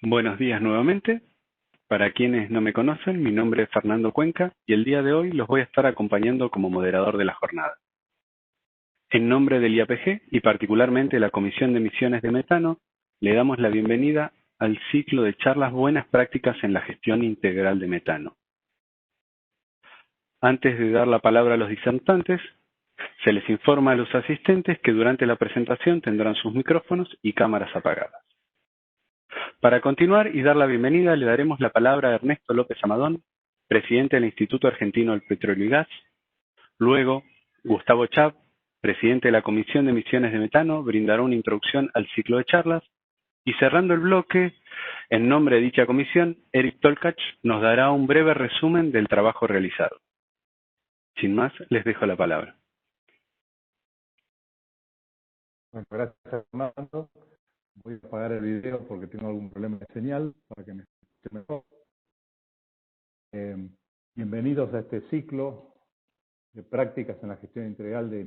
Buenos días nuevamente. Para quienes no me conocen, mi nombre es Fernando Cuenca y el día de hoy los voy a estar acompañando como moderador de la jornada. En nombre del IAPG y particularmente la Comisión de Emisiones de Metano, le damos la bienvenida al ciclo de charlas Buenas Prácticas en la Gestión Integral de Metano. Antes de dar la palabra a los disertantes, se les informa a los asistentes que durante la presentación tendrán sus micrófonos y cámaras apagadas. Para continuar y dar la bienvenida, le daremos la palabra a Ernesto López Amadón, presidente del Instituto Argentino del Petróleo y Gas. Luego, Gustavo Chabb, presidente de la Comisión de Emisiones de Metano, brindará una introducción al ciclo de charlas. Y cerrando el bloque, en nombre de dicha comisión, Eric Tolkach nos dará un breve resumen del trabajo realizado. Sin más, les dejo la palabra. Bueno, gracias, Fernando. Voy a apagar el video porque tengo algún problema de señal para que me escuche mejor. Bienvenidos a este ciclo de prácticas en la gestión integral de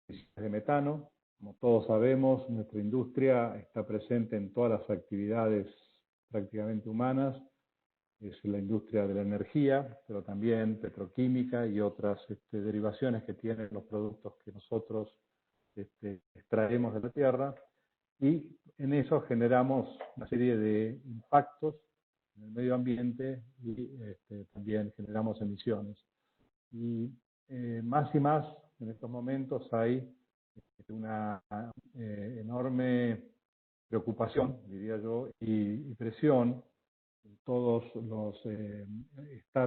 emisiones de metano. Como todos sabemos, nuestra industria está presente en todas las actividades prácticamente humanas. Es la industria de la energía, pero también petroquímica y otras derivaciones que tienen los productos que nosotros extraemos de la tierra. Y en eso generamos una serie de impactos en el medio ambiente y también generamos emisiones. Y más y más en estos momentos hay una enorme preocupación, diría yo, y presión en todos los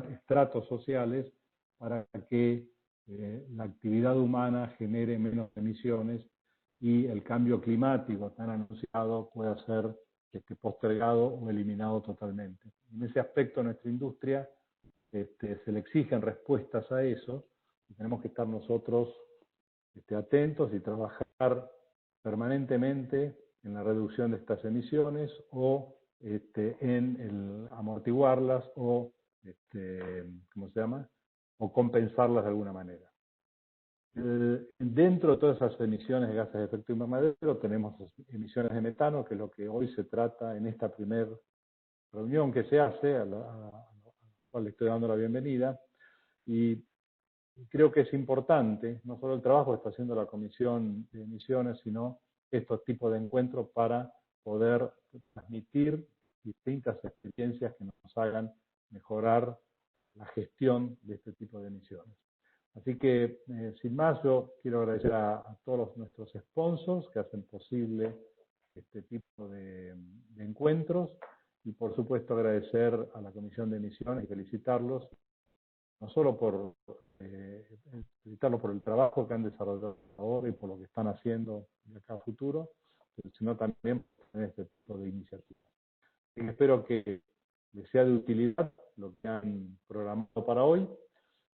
estratos sociales para que la actividad humana genere menos emisiones y el cambio climático tan anunciado pueda ser postergado o eliminado totalmente. En ese aspecto, nuestra industria se le exigen respuestas a eso y tenemos que estar nosotros atentos y trabajar permanentemente en la reducción de estas emisiones o en el amortiguarlas o, ¿cómo se llama? O compensarlas de alguna manera. Dentro de todas esas emisiones de gases de efecto invernadero tenemos emisiones de metano, que es lo que hoy se trata en esta primera reunión que se hace, a la cual le estoy dando la bienvenida. Y creo que es importante, no solo el trabajo que está haciendo la Comisión de Emisiones, sino estos tipos de encuentros para poder transmitir distintas experiencias que nos hagan mejorar la gestión de este tipo de emisiones. Así que, sin más, yo quiero agradecer a todos nuestros sponsors que hacen posible este tipo de encuentros y, por supuesto, agradecer a la Comisión de Emisiones y felicitarlos, no solo por felicitarlos por el trabajo que han desarrollado ahora y por lo que están haciendo de acá a futuro, sino también por este tipo de iniciativas. Y espero que les sea de utilidad lo que han programado para hoy.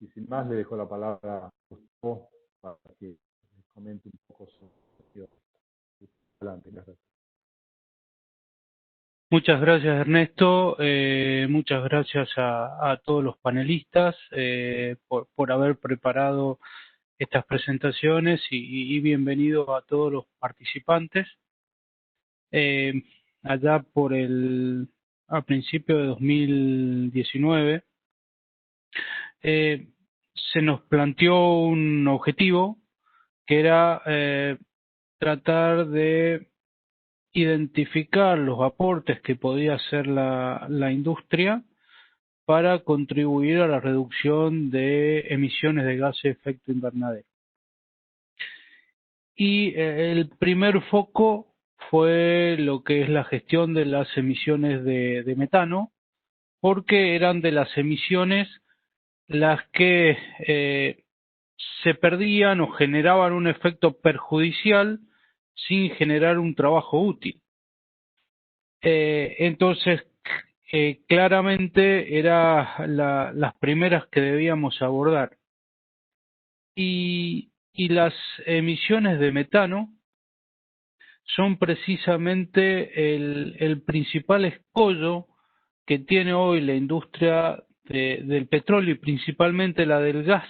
Y sin más, le dejo la palabra a Gustavo para que les comente un poco sobre adelante. Gracias. Muchas gracias, Ernesto. Muchas gracias a todos los panelistas por haber preparado estas presentaciones y bienvenido a todos los participantes. Allá a principios de 2019, se nos planteó un objetivo que era tratar de identificar los aportes que podía hacer la industria para contribuir a la reducción de emisiones de gases de efecto invernadero. Y el primer foco fue lo que es la gestión de las emisiones de metano, porque eran de las emisiones las que se perdían o generaban un efecto perjudicial sin generar un trabajo útil. Entonces, claramente eran las primeras que debíamos abordar. Y las emisiones de metano son precisamente el principal escollo que tiene hoy la industria del petróleo y principalmente la del gas,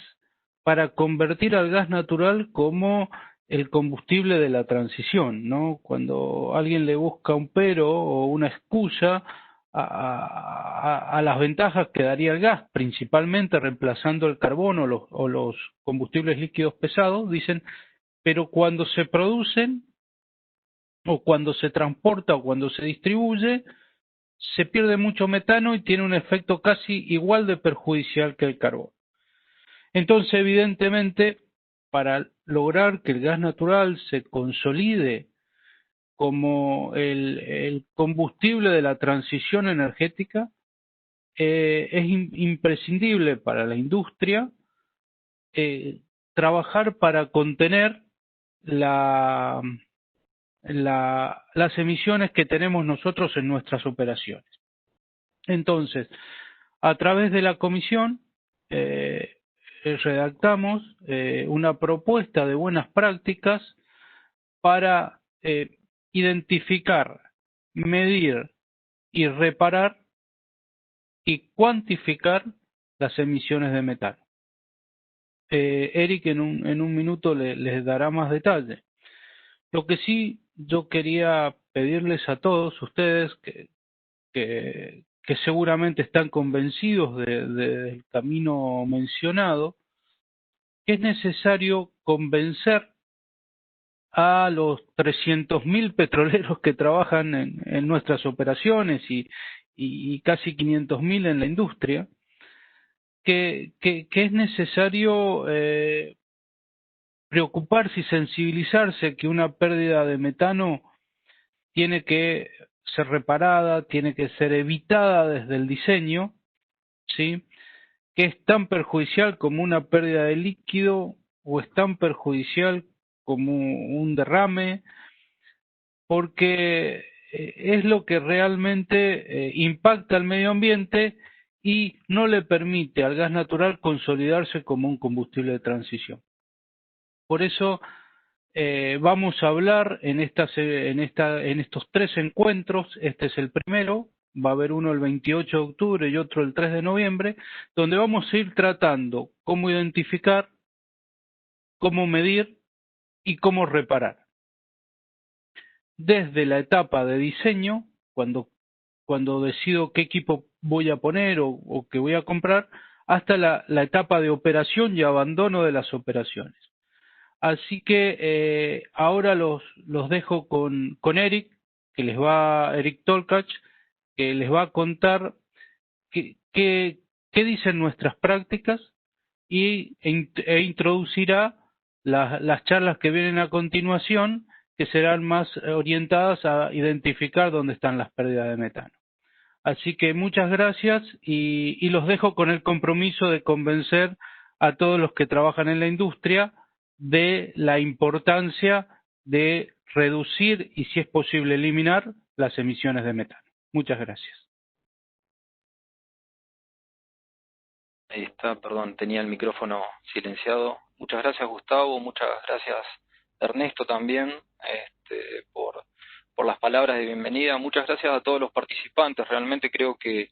para convertir al gas natural como el combustible de la transición, ¿no? Cuando alguien le busca un pero o una excusa a las ventajas que daría el gas, principalmente reemplazando el carbón o los combustibles líquidos pesados, dicen, pero cuando se producen o cuando se transporta o cuando se distribuye, se pierde mucho metano y tiene un efecto casi igual de perjudicial que el carbón. Entonces, evidentemente, para lograr que el gas natural se consolide como el combustible de la transición energética, es imprescindible para la industria trabajar para contener las emisiones que tenemos nosotros en nuestras operaciones. Entonces, a través de la comisión redactamos una propuesta de buenas prácticas para identificar, medir y reparar y cuantificar las emisiones de metano. Eric en un minuto les dará más detalle. Lo que sí yo quería pedirles a todos ustedes que seguramente están convencidos del camino mencionado, que es necesario convencer a los 300.000 petroleros que trabajan en nuestras operaciones y casi 500.000 en la industria, que es necesario preocuparse y sensibilizarse que una pérdida de metano tiene que ser reparada, tiene que ser evitada desde el diseño, ¿sí? Que es tan perjudicial como una pérdida de líquido o es tan perjudicial como un derrame, porque es lo que realmente impacta al medio ambiente y no le permite al gas natural consolidarse como un combustible de transición. Por eso vamos a hablar en estos 3 encuentros. Este es el primero, va a haber uno el 28 de octubre y otro el 3 de noviembre, donde vamos a ir tratando cómo identificar, cómo medir y cómo reparar. Desde la etapa de diseño, cuando decido qué equipo voy a poner o qué voy a comprar, hasta la etapa de operación y abandono de las operaciones. Así que ahora los dejo con Eric, Eric Tolkach, que les va a contar qué dicen nuestras prácticas e introducirá las charlas que vienen a continuación, que serán más orientadas a identificar dónde están las pérdidas de metano. Así que muchas gracias y los dejo con el compromiso de convencer a todos los que trabajan en la industria de la importancia de reducir y, si es posible, eliminar las emisiones de metano. Muchas gracias. Ahí está, perdón, tenía el micrófono silenciado. Muchas gracias, Gustavo, muchas gracias, Ernesto, también, por las palabras de bienvenida. Muchas gracias a todos los participantes. Realmente creo que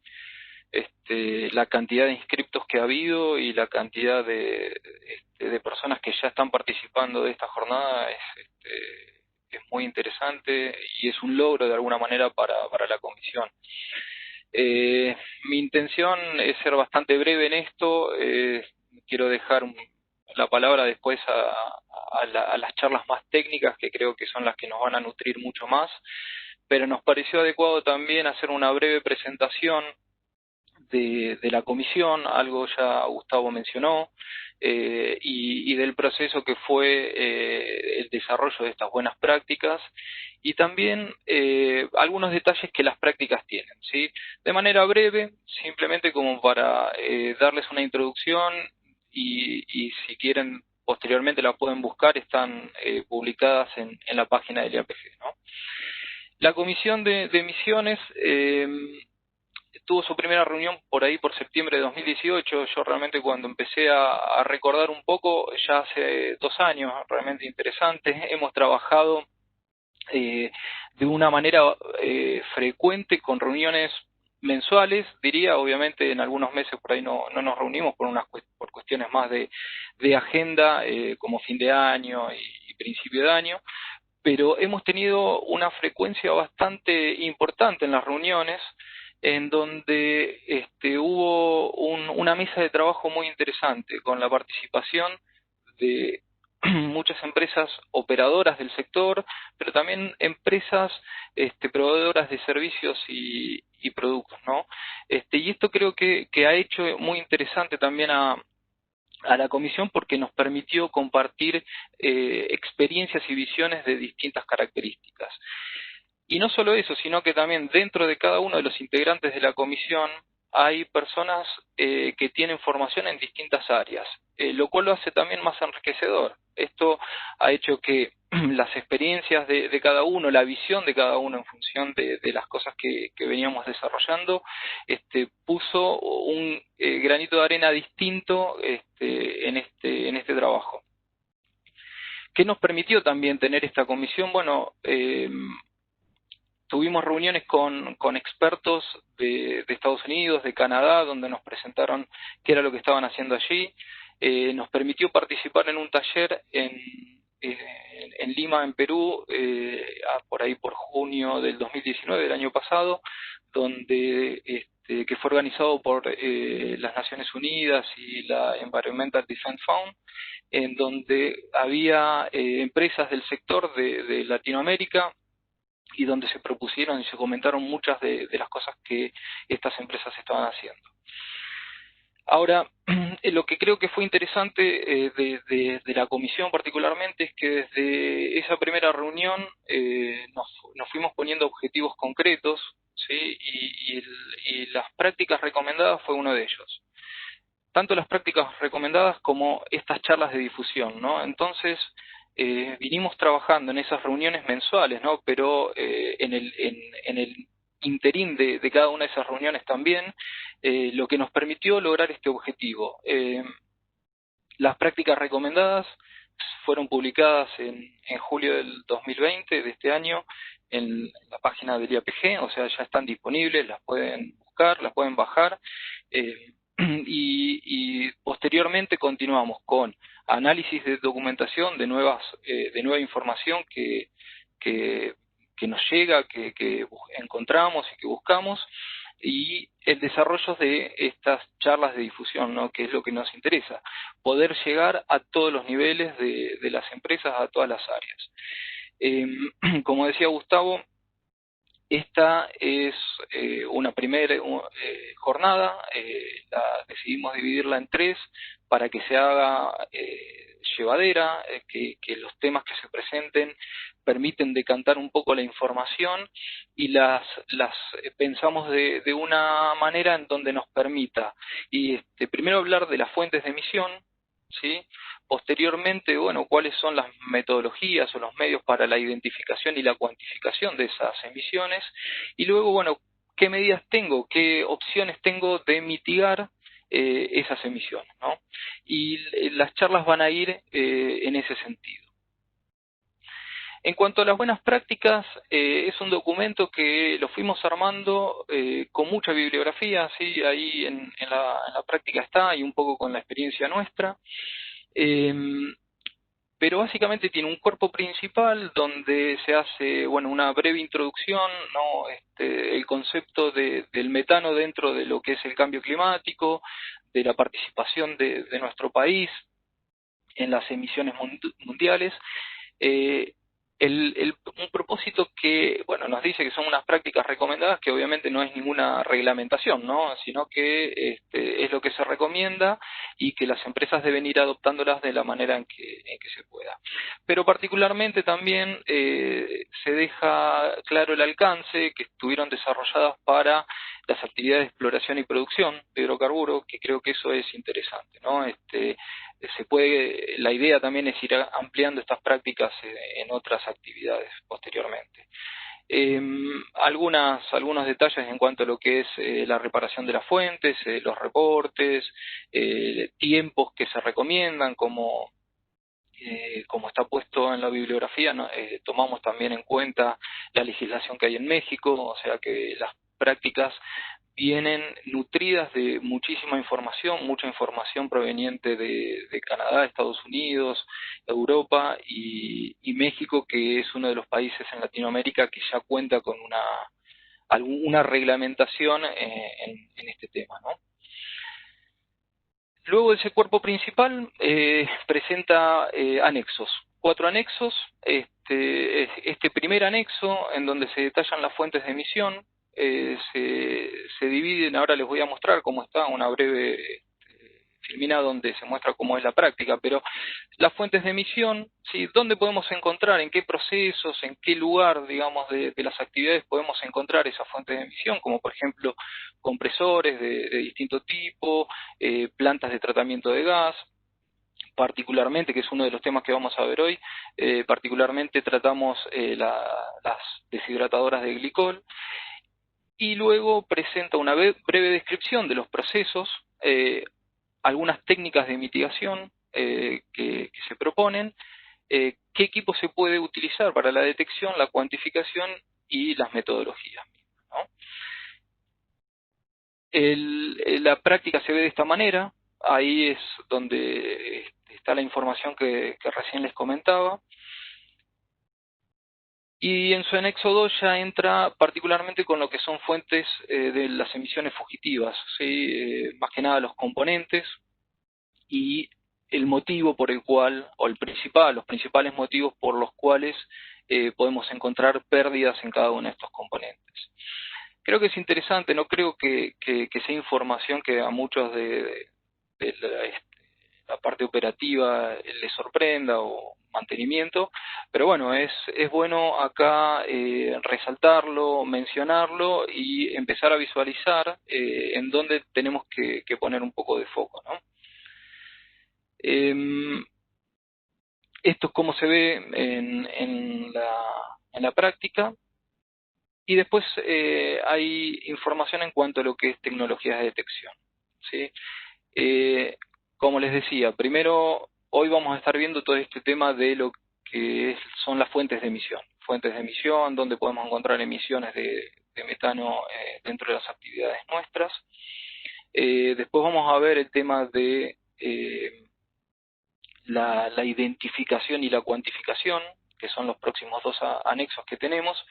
la cantidad de inscriptos que ha habido y la cantidad de personas que ya están participando de esta jornada es muy interesante y es un logro de alguna manera para la comisión. Mi intención es ser bastante breve en esto. Quiero dejar la palabra después a las charlas más técnicas, que creo que son las que nos van a nutrir mucho más, pero nos pareció adecuado también hacer una breve presentación de la comisión, algo ya Gustavo mencionó, y del proceso que fue el desarrollo de estas buenas prácticas y también algunos detalles que las prácticas tienen, ¿sí? De manera breve, simplemente como para darles una introducción y si quieren posteriormente la pueden buscar, están publicadas en la página del IAPG, ¿no? La Comisión de Emisiones tuvo su primera reunión por ahí por septiembre de 2018. Yo realmente cuando empecé a recordar un poco, ya hace 2 años, realmente interesantes, hemos trabajado de una manera frecuente con reuniones mensuales, diría. Obviamente en algunos meses por ahí no nos reunimos por cuestiones más de agenda, como fin de año y principio de año, pero hemos tenido una frecuencia bastante importante en las reuniones en donde hubo una mesa de trabajo muy interesante con la participación de muchas empresas operadoras del sector, pero también empresas proveedoras de servicios y productos, ¿no? Y esto creo que ha hecho muy interesante también a la comisión, porque nos permitió compartir experiencias y visiones de distintas características. Y no solo eso, sino que también dentro de cada uno de los integrantes de la comisión hay personas que tienen formación en distintas áreas, lo cual lo hace también más enriquecedor. Esto ha hecho que las experiencias de cada uno, la visión de cada uno en función de las cosas que veníamos desarrollando, puso un granito de arena distinto en este trabajo. ¿Qué nos permitió también tener esta comisión? Bueno, tuvimos reuniones con expertos de Estados Unidos, de Canadá, donde nos presentaron qué era lo que estaban haciendo allí. Nos permitió participar en un taller en Lima, en Perú, por ahí por junio del 2019, del año pasado, donde que fue organizado por las Naciones Unidas y la Environmental Defense Fund, en donde había empresas del sector de Latinoamérica, y donde se propusieron y se comentaron muchas de las cosas que estas empresas estaban haciendo. Ahora, lo que creo que fue interesante de la comisión particularmente es que desde esa primera reunión nos fuimos poniendo objetivos concretos, ¿sí? Y las prácticas recomendadas fue uno de ellos. Tanto las prácticas recomendadas como estas charlas de difusión, ¿no? Entonces, vinimos trabajando en esas reuniones mensuales, ¿no? Pero en el interín de cada una de esas reuniones también, lo que nos permitió lograr este objetivo. Las prácticas recomendadas fueron publicadas en julio del 2020, de este año, en la página del IAPG, o sea, ya están disponibles, las pueden buscar, las pueden bajar, y posteriormente continuamos con análisis de documentación de nueva información que nos llega, que encontramos y que buscamos, y el desarrollo de estas charlas de difusión, ¿no? Que es lo que nos interesa, poder llegar a todos los niveles de las empresas, a todas las áreas. Como decía Gustavo, esta es una primera jornada, la decidimos dividirla en 3 para que se haga llevadera, que los temas que se presenten permiten decantar un poco la información, y las pensamos de una manera en donde nos permita primero hablar de las fuentes de emisión, ¿sí? Posteriormente, bueno, cuáles son las metodologías o los medios para la identificación y la cuantificación de esas emisiones, y luego, bueno, qué medidas tengo, qué opciones tengo de mitigar esas emisiones, ¿no? Y las charlas van a ir en ese sentido. En cuanto a las buenas prácticas, es un documento que lo fuimos armando con mucha bibliografía, ¿sí? Ahí en la práctica está, y un poco con la experiencia nuestra. Pero básicamente tiene un cuerpo principal donde se hace, bueno, una breve introducción, ¿no? El concepto del metano dentro de lo que es el cambio climático, de la participación de nuestro país en las emisiones mundiales. Un propósito que, bueno, nos dice que son unas prácticas recomendadas, que obviamente no es ninguna reglamentación, ¿no? Sino que es lo que se recomienda, y que las empresas deben ir adoptándolas de la manera en que se pueda. Pero particularmente también se deja claro el alcance, que estuvieron desarrolladas para las actividades de exploración y producción de hidrocarburos, que creo que eso es interesante, ¿no? La idea también es ir ampliando estas prácticas en otras actividades posteriormente. Algunos detalles en cuanto a lo que es la reparación de las fuentes, los reportes, tiempos que se recomiendan, como está puesto en la bibliografía, ¿no? Tomamos también en cuenta la legislación que hay en México, o sea que las prácticas vienen nutridas de muchísima información, mucha información proveniente de Canadá, Estados Unidos, Europa y México, que es uno de los países en Latinoamérica que ya cuenta con una alguna reglamentación en este tema, ¿no? Luego ese cuerpo principal presenta anexos, 4 anexos. Este primer anexo, en donde se detallan las fuentes de emisión, se dividen, ahora les voy a mostrar cómo está, una breve filmina donde se muestra cómo es la práctica, pero las fuentes de emisión, ¿sí? ¿Dónde podemos encontrar, en qué procesos, en qué lugar, digamos, de las actividades podemos encontrar esas fuentes de emisión, como por ejemplo compresores de distinto tipo, plantas de tratamiento de gas? Particularmente, que es uno de los temas que vamos a ver hoy, particularmente tratamos las deshidratadoras de glicol, y luego presenta una breve descripción de los procesos, algunas técnicas de mitigación que se proponen, qué equipo se puede utilizar para la detección, la cuantificación y las metodologías, ¿no? La práctica se ve de esta manera. Ahí es donde está la información que recién les comentaba. Y en su anexo 2 ya entra particularmente con lo que son fuentes de las emisiones fugitivas, ¿sí? Más que nada los componentes y el motivo por el cual, o los principales motivos por los cuales podemos encontrar pérdidas en cada uno de estos componentes. Creo que es interesante, no creo que sea información que a muchos de la parte operativa les sorprenda o mantenimiento, pero bueno, es bueno acá resaltarlo, mencionarlo y empezar a visualizar en dónde tenemos que poner un poco de foco, ¿no? Esto es cómo se ve en la práctica. Y después hay información en cuanto a lo que es tecnologías de detección, ¿sí? Como les decía, primero hoy vamos a estar viendo todo este tema de lo que son las fuentes de emisión. Fuentes de emisión, donde podemos encontrar emisiones de metano dentro de las actividades nuestras. Después vamos a ver el tema de la identificación y la cuantificación, que son los próximos 2 anexos que tenemos,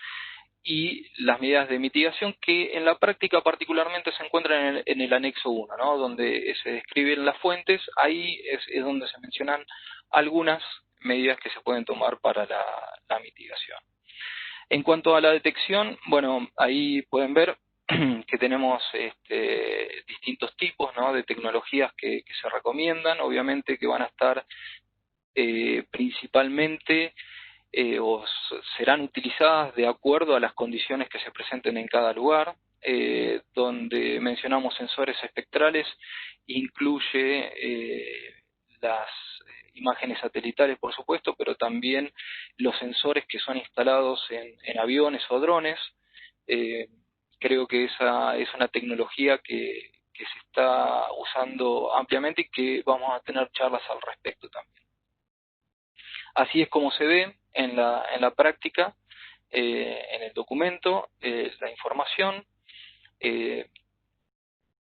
y las medidas de mitigación que en la práctica particularmente se encuentran en el anexo 1, ¿no? Donde se describen las fuentes. Ahí es donde se mencionan algunas medidas que se pueden tomar para la mitigación. En cuanto a la detección, bueno, ahí pueden ver que tenemos distintos tipos, ¿no?, de tecnologías que se recomiendan, obviamente que van a estar principalmente o serán utilizadas de acuerdo a las condiciones que se presenten en cada lugar. Donde mencionamos sensores espectrales, incluye las imágenes satelitales, por supuesto, pero también los sensores que son instalados en aviones o drones. Creo que esa es una tecnología que se está usando ampliamente y que vamos a tener charlas al respecto también. Así es como se ve en la práctica, en el documento, la información.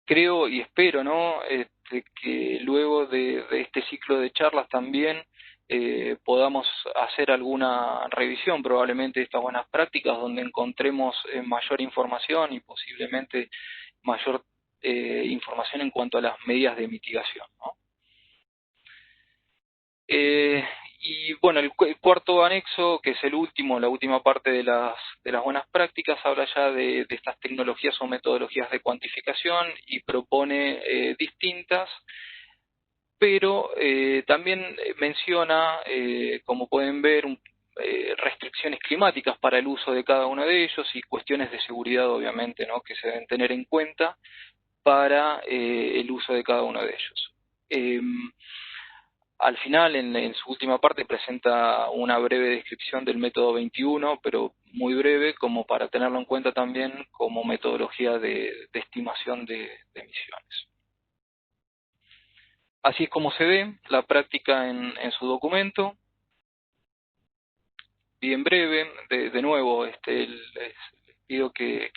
Creo y espero, ¿no?, que luego de este ciclo de charlas también podamos hacer alguna revisión probablemente de estas buenas prácticas, donde encontremos mayor información y posiblemente mayor información en cuanto a las medidas de mitigación, ¿no? Y bueno, el cuarto anexo, que es el último, la última parte de las buenas prácticas, habla ya de estas tecnologías o metodologías de cuantificación y propone distintas, pero también menciona, como pueden ver, restricciones climáticas para el uso de cada uno de ellos y cuestiones de seguridad, obviamente, ¿no?, que se deben tener en cuenta para el uso de cada uno de ellos. Al final, en su última parte, presenta una breve descripción del método 21, pero muy breve, como para tenerlo en cuenta también como metodología de estimación de emisiones. Así es como se ve la práctica en su documento. Bien breve, de nuevo, les pido que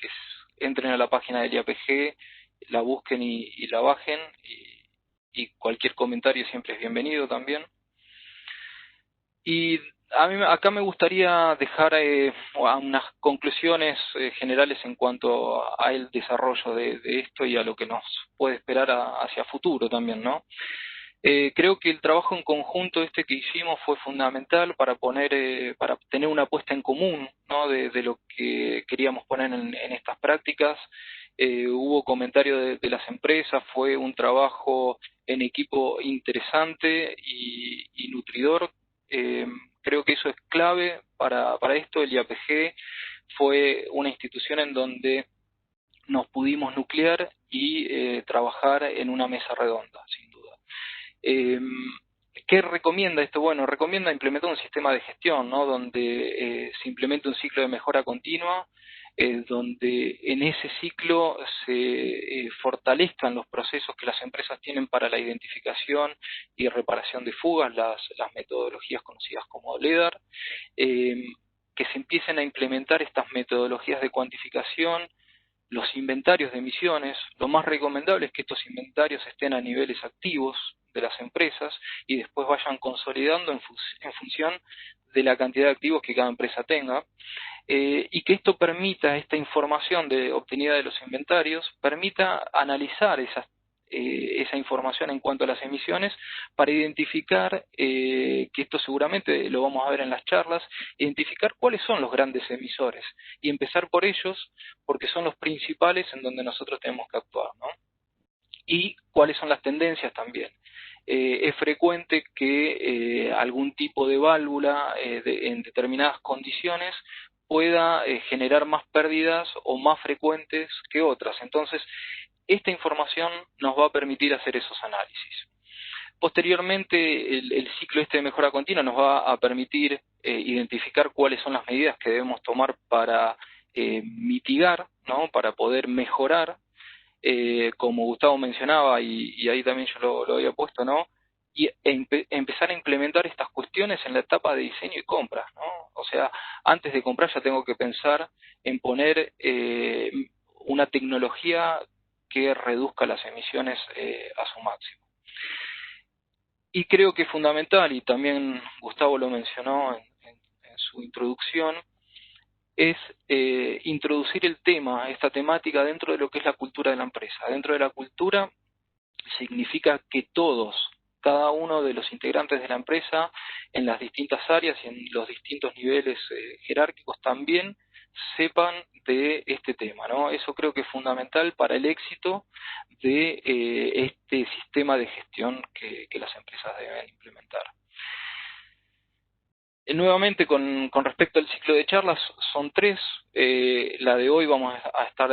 entren a la página del IAPG, la busquen y la bajen, y cualquier comentario siempre es bienvenido también. Y A mí acá me gustaría dejar unas conclusiones generales en cuanto al desarrollo de esto y a lo que nos puede esperar hacia futuro también, ¿no? Creo que el trabajo en conjunto que hicimos fue fundamental para para tener una puesta en común, ¿no? de lo que queríamos poner en estas prácticas. Hubo comentarios de las empresas, fue un trabajo en equipo interesante y nutridor. Creo que eso es clave para esto. El IAPG fue una institución en donde nos pudimos nuclear y trabajar en una mesa redonda, sin duda. ¿Qué recomienda esto? Bueno, recomienda implementar un sistema de gestión, ¿no? Donde se implemente un ciclo de mejora continua, donde en ese ciclo se fortalezcan los procesos que las empresas tienen para la identificación y reparación de fugas, las metodologías conocidas como LEDAR, que se empiecen a implementar estas metodologías de cuantificación, los inventarios de emisiones. Lo más recomendable es que estos inventarios estén a niveles activos de las empresas y después vayan consolidando en función de la cantidad de activos que cada empresa tenga, y que esto permita, esta información obtenida de los inventarios, permita analizar esa información en cuanto a las emisiones para identificar, que esto seguramente lo vamos a ver en las charlas, identificar cuáles son los grandes emisores y empezar por ellos porque son los principales en donde nosotros tenemos que actuar, ¿no? Y cuáles son las tendencias también. Es frecuente que algún tipo de válvula en determinadas condiciones pueda generar más pérdidas o más frecuentes que otras. Entonces, esta información nos va a permitir hacer esos análisis. Posteriormente, el ciclo de mejora continua nos va a permitir identificar cuáles son las medidas que debemos tomar para mitigar, ¿no? Para poder mejorar, como Gustavo mencionaba, y ahí también yo lo había puesto, ¿no? Y empezar a implementar estas cuestiones en la etapa de diseño y compra, ¿no? O sea, antes de comprar ya tengo que pensar en poner una tecnología que reduzca las emisiones a su máximo. Y creo que es fundamental, y también Gustavo lo mencionó en su introducción, es introducir esta temática dentro de lo que es la cultura de la empresa. Dentro de la cultura significa que todos, cada uno de los integrantes de la empresa, en las distintas áreas y en los distintos niveles jerárquicos también sepan de este tema, ¿no? Eso creo que es fundamental para el éxito de este sistema de gestión que las empresas deben implementar. Nuevamente, con respecto al ciclo de charlas, son 3. La de hoy vamos a estar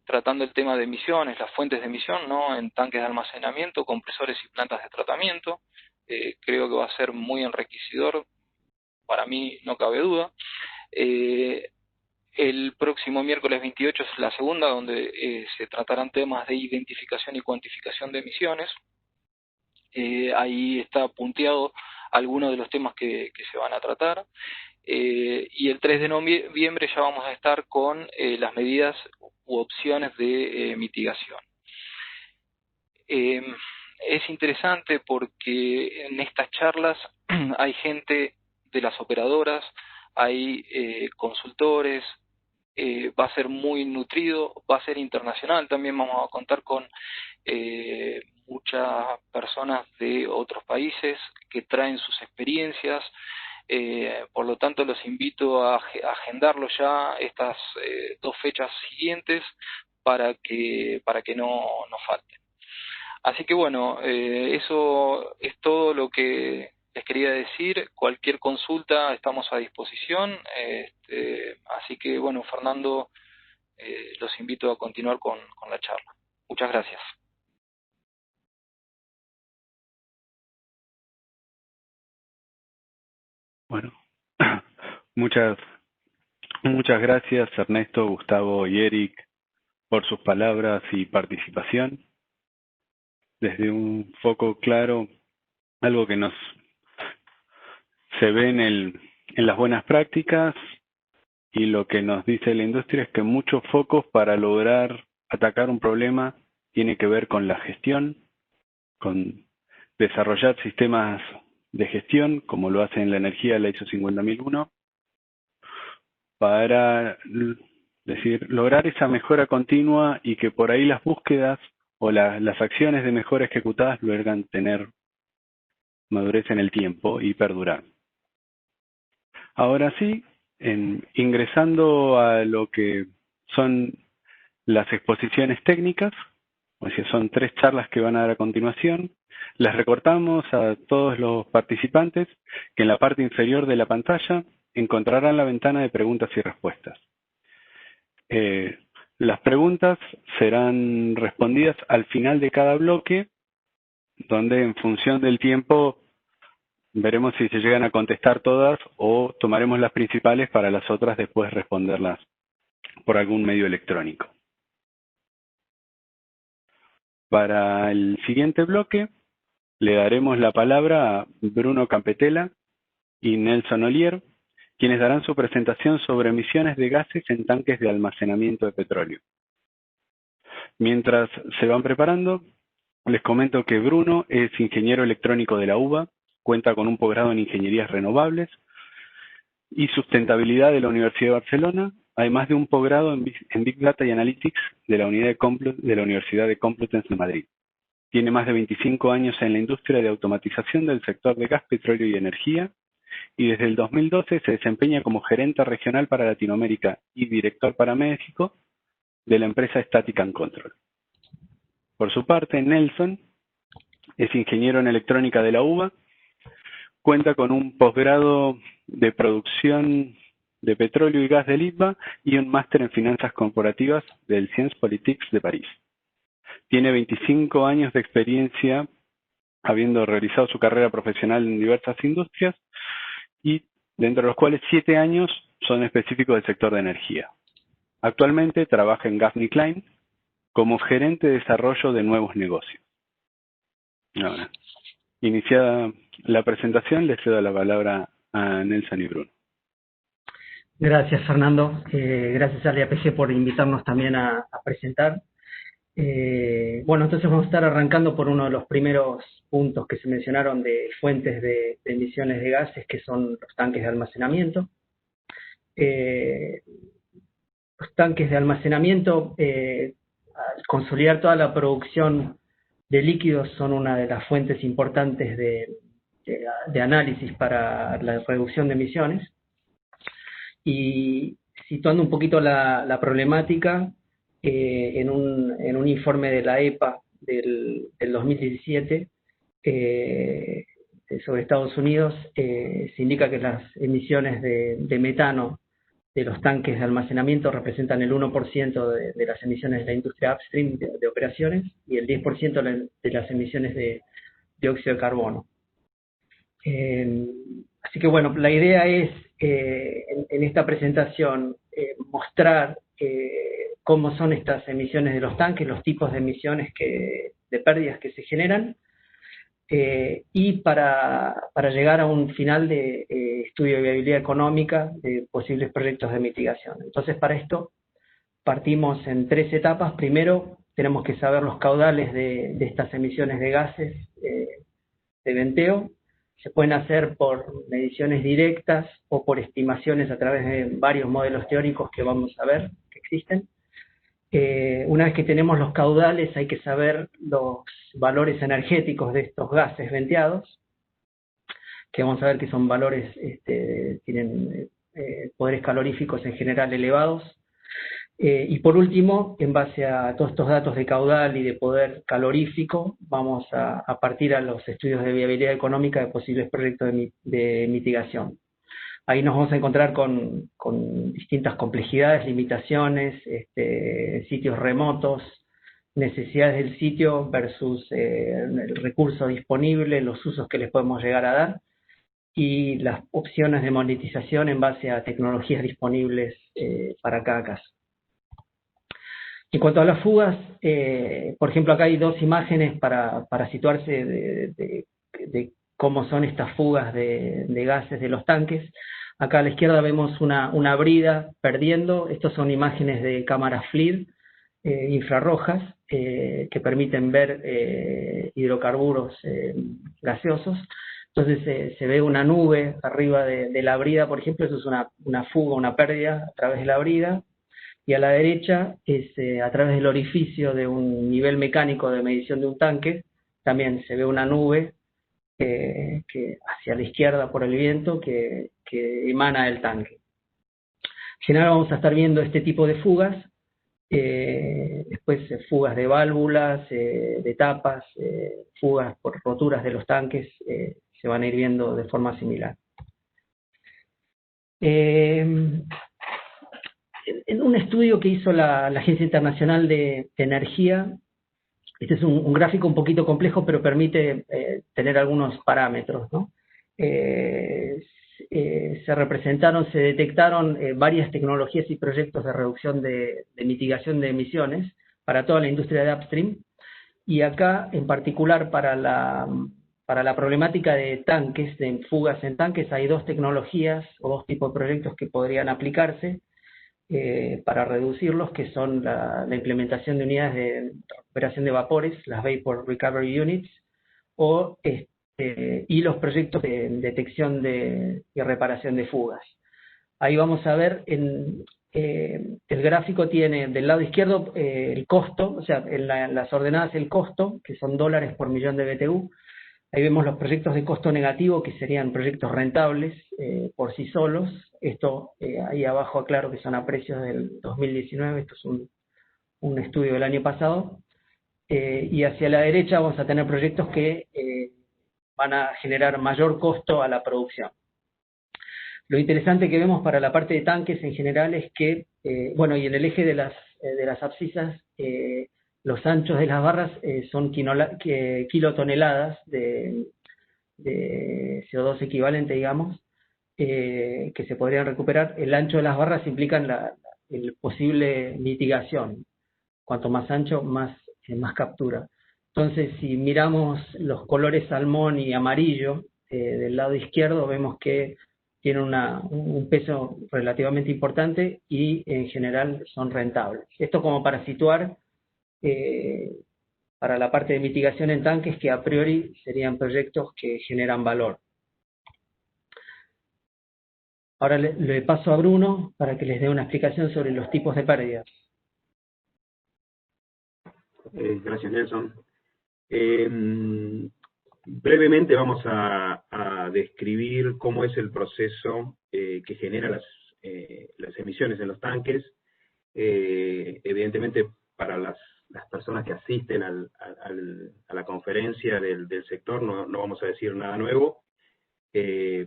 tratando el tema de emisiones, las fuentes de emisión, ¿no? En tanques de almacenamiento, compresores y plantas de tratamiento. Creo que va a ser muy enriquecedor, para mí no cabe duda. El próximo miércoles 28 es la segunda, donde se tratarán temas de identificación y cuantificación de emisiones. Ahí está punteado algunos de los temas que se van a tratar. Y el 3 de noviembre ya vamos a estar con las medidas u opciones de mitigación. Es interesante porque en estas charlas hay gente de las operadoras, hay consultores, va a ser muy nutrido, va a ser internacional, también vamos a contar con muchas personas de otros países que traen sus experiencias. Por lo tanto, los invito a agendarlo ya estas 2 fechas siguientes para que no falten. Así que bueno, eso es todo lo que les quería decir. Cualquier consulta estamos a disposición. Así que bueno, Fernando, los invito a continuar con la charla. Muchas gracias. Bueno, muchas gracias Ernesto, Gustavo y Eric por sus palabras y participación. Desde un foco claro, algo que se ve en las buenas prácticas, y lo que nos dice la industria es que muchos focos para lograr atacar un problema tiene que ver con la gestión, con desarrollar sistemas de gestión, como lo hace en la energía la ISO 50001, para lograr esa mejora continua y que por ahí las búsquedas o las acciones de mejora ejecutadas logran tener madurez en el tiempo y perdurar. Ahora sí, ingresando a lo que son las exposiciones técnicas, o sea, son 3 charlas que van a dar a continuación. Les recordamos a todos los participantes que en la parte inferior de la pantalla encontrarán la ventana de preguntas y respuestas. Las preguntas serán respondidas al final de cada bloque, donde en función del tiempo veremos si se llegan a contestar todas o tomaremos las principales para las otras después responderlas por algún medio electrónico. Para el siguiente bloque le daremos la palabra a Bruno Campetela y Nelson Ollier, quienes darán su presentación sobre emisiones de gases en tanques de almacenamiento de petróleo. Mientras se van preparando, les comento que Bruno es ingeniero electrónico de la UBA, cuenta con un posgrado en Ingenierías Renovables y Sustentabilidad de la Universidad de Barcelona, además de un posgrado en Big Data y Analytics de la Universidad de Complutense de Madrid. Tiene más de 25 años en la industria de automatización del sector de gas, petróleo y energía, y desde el 2012 se desempeña como gerente regional para Latinoamérica y director para México de la empresa Static & Control. Por su parte, Nelson es ingeniero en electrónica de la UBA, cuenta con un posgrado de producción de petróleo y gas del ITBA y un máster en finanzas corporativas del Sciences Politiques de París. Tiene 25 años de experiencia, habiendo realizado su carrera profesional en diversas industrias, y dentro de los cuales 7 años son específicos del sector de energía. Actualmente trabaja en Gaffney Klein como gerente de desarrollo de nuevos negocios. Ahora, iniciada la presentación, les cedo la palabra a Nelson y Bruno. Gracias, Fernando. Gracias a la IAPG por invitarnos también a presentar. Bueno, entonces vamos a estar arrancando por uno de los primeros puntos que se mencionaron de fuentes de emisiones de gases, que son los tanques de almacenamiento. Los tanques de almacenamiento, al consolidar toda la producción de líquidos, son una de las fuentes importantes de análisis para la reducción de emisiones. Y situando un poquito la problemática, en un informe de la EPA del 2017 sobre Estados Unidos, se indica que las emisiones de metano de los tanques de almacenamiento representan el 1% de las emisiones de la industria upstream de operaciones y el 10% de las emisiones de dióxido de carbono. Así que bueno, la idea es en esta presentación mostrar cómo son estas emisiones de los tanques, los tipos de emisiones de pérdidas que se generan, y para llegar a un final de estudio de viabilidad económica de posibles proyectos de mitigación. Entonces, para esto partimos en 3 etapas. Primero, tenemos que saber los caudales de estas emisiones de gases de venteo. Se pueden hacer por mediciones directas o por estimaciones a través de varios modelos teóricos que vamos a ver que existen. Una vez que tenemos los caudales, hay que saber los valores energéticos de estos gases venteados, que vamos a ver que son valores, tienen poderes caloríficos en general elevados. Y por último, en base a todos estos datos de caudal y de poder calorífico, vamos a partir a los estudios de viabilidad económica de posibles proyectos de mitigación. Ahí nos vamos a encontrar con distintas complejidades, limitaciones, sitios remotos, necesidades del sitio versus el recurso disponible, los usos que les podemos llegar a dar, y las opciones de monetización en base a tecnologías disponibles para cada caso. En cuanto a las fugas, por ejemplo, acá hay 2 imágenes para situarse de cómo son estas fugas de gases de los tanques. Acá a la izquierda vemos una brida perdiendo. Estas son imágenes de cámaras FLIR infrarrojas que permiten ver hidrocarburos gaseosos. Entonces se ve una nube arriba de la brida, por ejemplo, eso es una fuga, una pérdida a través de la brida, y a la derecha es a través del orificio de un nivel mecánico de medición de un tanque, también se ve una nube que hacia la izquierda por el viento que emana del tanque. En general vamos a estar viendo este tipo de fugas, después fugas de válvulas, de tapas, fugas por roturas de los tanques, se van a ir viendo de forma similar. En un estudio que hizo la Agencia Internacional de Energía, este es un gráfico un poquito complejo, pero permite tener algunos parámetros, ¿no? Se detectaron varias tecnologías y proyectos de reducción de mitigación de emisiones para toda la industria de upstream, y acá en particular para la problemática de tanques, de fugas en tanques, hay dos tecnologías o dos tipos de proyectos que podrían aplicarse para reducirlos, que son la implementación de unidades de recuperación de vapores, las Vapor Recovery Units, y los proyectos de detección y reparación de fugas. Ahí vamos a ver, el gráfico tiene del lado izquierdo el costo, o sea, en las ordenadas el costo, que son dólares por millón de BTU. Ahí vemos los proyectos de costo negativo, que serían proyectos rentables por sí solos. Esto ahí abajo aclaro que son a precios del 2019, esto es un estudio del año pasado. Y hacia la derecha vamos a tener proyectos que van a generar mayor costo a la producción. Lo interesante que vemos para la parte de tanques en general es que, bueno, y en el eje de las abscisas, los anchos de las barras son kilotoneladas de CO2 equivalente, digamos, que se podrían recuperar. El ancho de las barras implica la posible mitigación. Cuanto más ancho, más captura. Entonces, si miramos los colores salmón y amarillo del lado izquierdo, vemos que tienen un peso relativamente importante y en general son rentables. Esto como para situar para la parte de mitigación en tanques, que a priori serían proyectos que generan valor. Ahora le paso a Bruno para que les dé una explicación sobre los tipos de pérdidas. Gracias, Nelson. Brevemente vamos a describir cómo es el proceso que genera las emisiones en los tanques. Evidentemente, para las personas que asisten a la conferencia del sector no vamos a decir nada nuevo,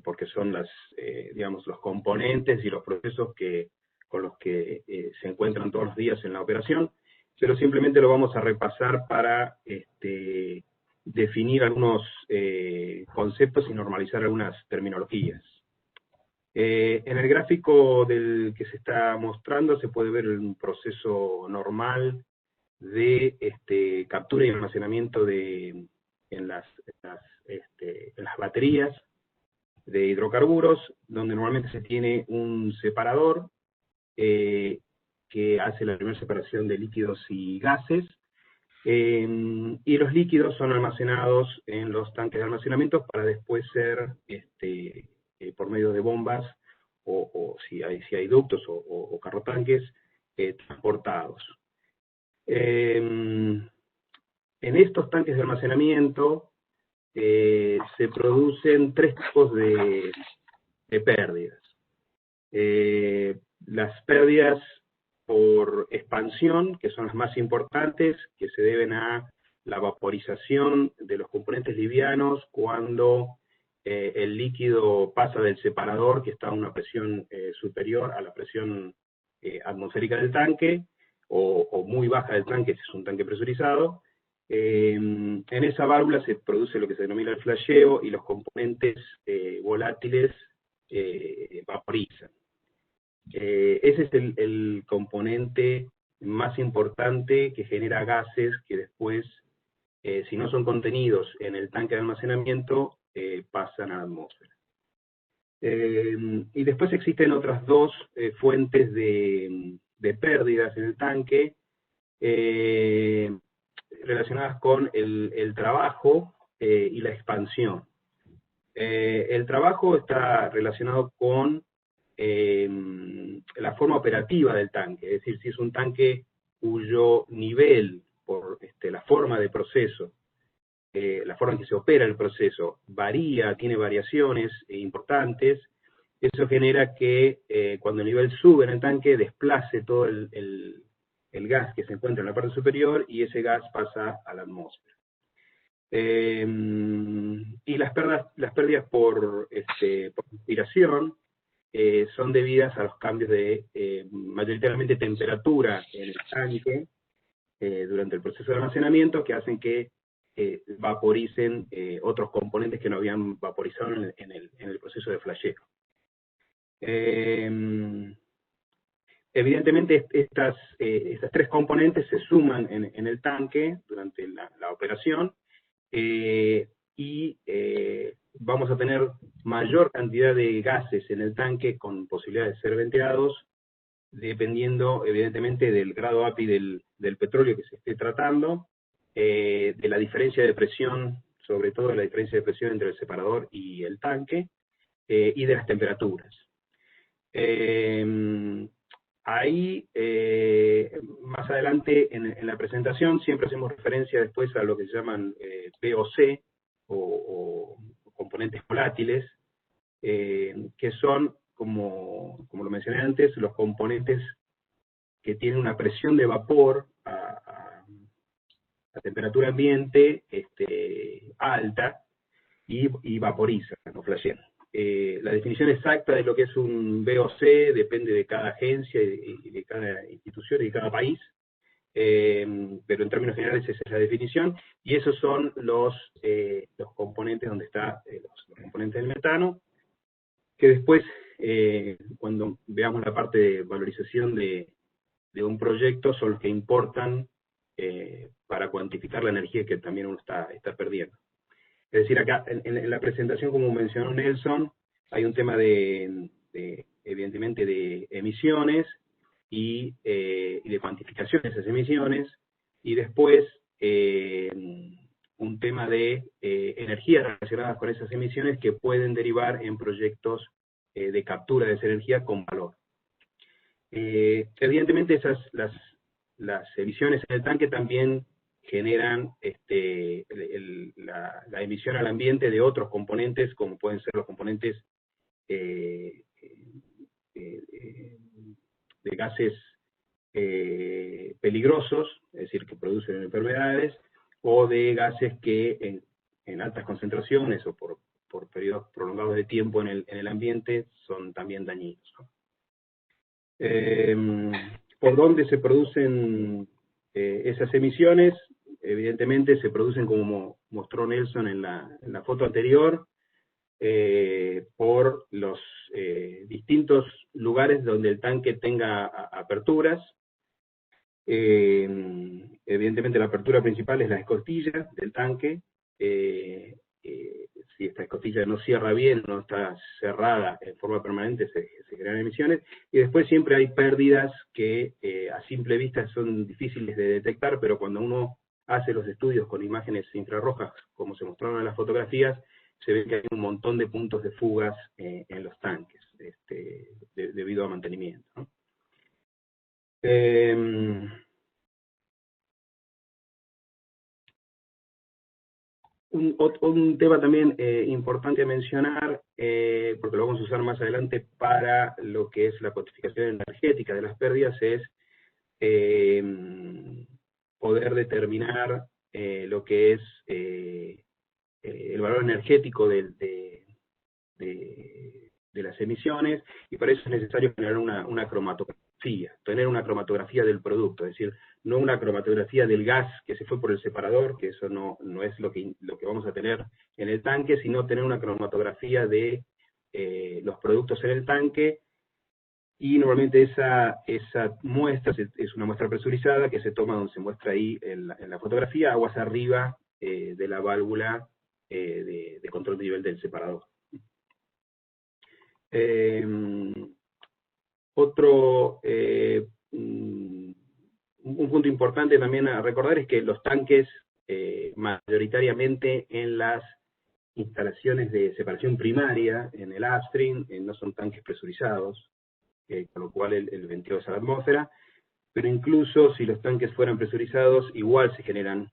porque son digamos, los componentes y los procesos con los que se encuentran todos los días en la operación, pero simplemente lo vamos a repasar para definir algunos conceptos y normalizar algunas terminologías. En el gráfico que se está mostrando se puede ver un proceso normal de captura y almacenamiento en las baterías de hidrocarburos, donde normalmente se tiene un separador que hace la primera separación de líquidos y gases, y los líquidos son almacenados en los tanques de almacenamiento para después ser, por medio de bombas, o si hay ductos o carrotanques, transportados. En estos tanques de almacenamiento se producen tres tipos de pérdidas. Las pérdidas por expansión, que son las más importantes, que se deben a la vaporización de los componentes livianos cuando el líquido pasa del separador, que está a una presión superior a la presión atmosférica del tanque, o muy baja del tanque, si es un tanque presurizado. En esa válvula se produce lo que se denomina el flasheo, y los componentes volátiles vaporizan. Ese es el componente más importante que genera gases que después, si no son contenidos en el tanque de almacenamiento, pasan a la atmósfera. Y después existen otras dos fuentes de pérdidas en el tanque, relacionadas con el trabajo y la expansión. El trabajo está relacionado con la forma operativa del tanque, es decir, si es un tanque cuyo nivel, por la forma de proceso, la forma en que se opera el proceso, varía, tiene variaciones importantes, eso genera que cuando el nivel sube en el tanque, desplace todo el gas que se encuentra en la parte superior y ese gas pasa a la atmósfera. Y las pérdidas por inspiración son debidas a los cambios de mayoritariamente temperatura en el tanque durante el proceso de almacenamiento, que hacen que vaporicen otros componentes que no habían vaporizado en el proceso de flasheo. Evidentemente estas tres componentes se suman en el tanque durante la operación y vamos a tener mayor cantidad de gases en el tanque con posibilidad de ser ventilados, dependiendo evidentemente del grado API del petróleo que se esté tratando, de la diferencia de presión, sobre todo la diferencia de presión entre el separador y el tanque, y de las temperaturas. Ahí, más adelante en la presentación, siempre hacemos referencia después a lo que se llaman VOC, o componentes volátiles, que son, como lo mencioné antes, los componentes que tienen una presión de vapor a temperatura ambiente alta y vaporizan, no flashean. La definición exacta de lo que es un VOC depende de cada agencia y de cada institución y de cada país, pero en términos generales esa es la definición, y esos son los componentes donde están los componentes del metano, que después, cuando veamos la parte de valorización de un proyecto, son los que importan para cuantificar la energía que también uno está perdiendo. Es decir, acá en la presentación, como mencionó Nelson, hay un tema evidentemente de emisiones y de cuantificación de esas emisiones, y después un tema de energías relacionadas con esas emisiones que pueden derivar en proyectos de captura de esa energía con valor. Evidentemente las emisiones en el tanque también generan la emisión al ambiente de otros componentes, como pueden ser los componentes de gases peligrosos, es decir, que producen enfermedades, o de gases que en altas concentraciones o por periodos prolongados de tiempo en el ambiente son también dañinos, ¿no? ¿Por dónde se producen esas emisiones? Evidentemente se producen, como mostró Nelson en la foto anterior, por los distintos lugares donde el tanque tenga aperturas. Evidentemente la apertura principal es la escotilla del tanque. Si esta escotilla no cierra bien, no está cerrada en forma permanente, se generan emisiones, y después siempre hay pérdidas que a simple vista son difíciles de detectar, pero cuando uno hace los estudios con imágenes infrarrojas, como se mostraron en las fotografías, se ve que hay un montón de puntos de fugas en los tanques, debido a mantenimiento, ¿no? Un tema también importante a mencionar, porque lo vamos a usar más adelante para lo que es la cuantificación energética de las pérdidas, es poder determinar lo que es el valor energético de las emisiones, y para eso es necesario generar una cromatografía, tener una cromatografía del producto, es decir, no una cromatografía del gas que se fue por el separador, que eso no es lo que vamos a tener en el tanque, sino tener una cromatografía de los productos en el tanque, y normalmente esa muestra es una muestra presurizada que se toma donde se muestra ahí en la fotografía, aguas arriba de la válvula de control de nivel del separador. Un punto importante también a recordar es que los tanques mayoritariamente en las instalaciones de separación primaria en el upstream, no son tanques presurizados, con lo cual el venteo es a la atmósfera, pero incluso si los tanques fueran presurizados, igual se generan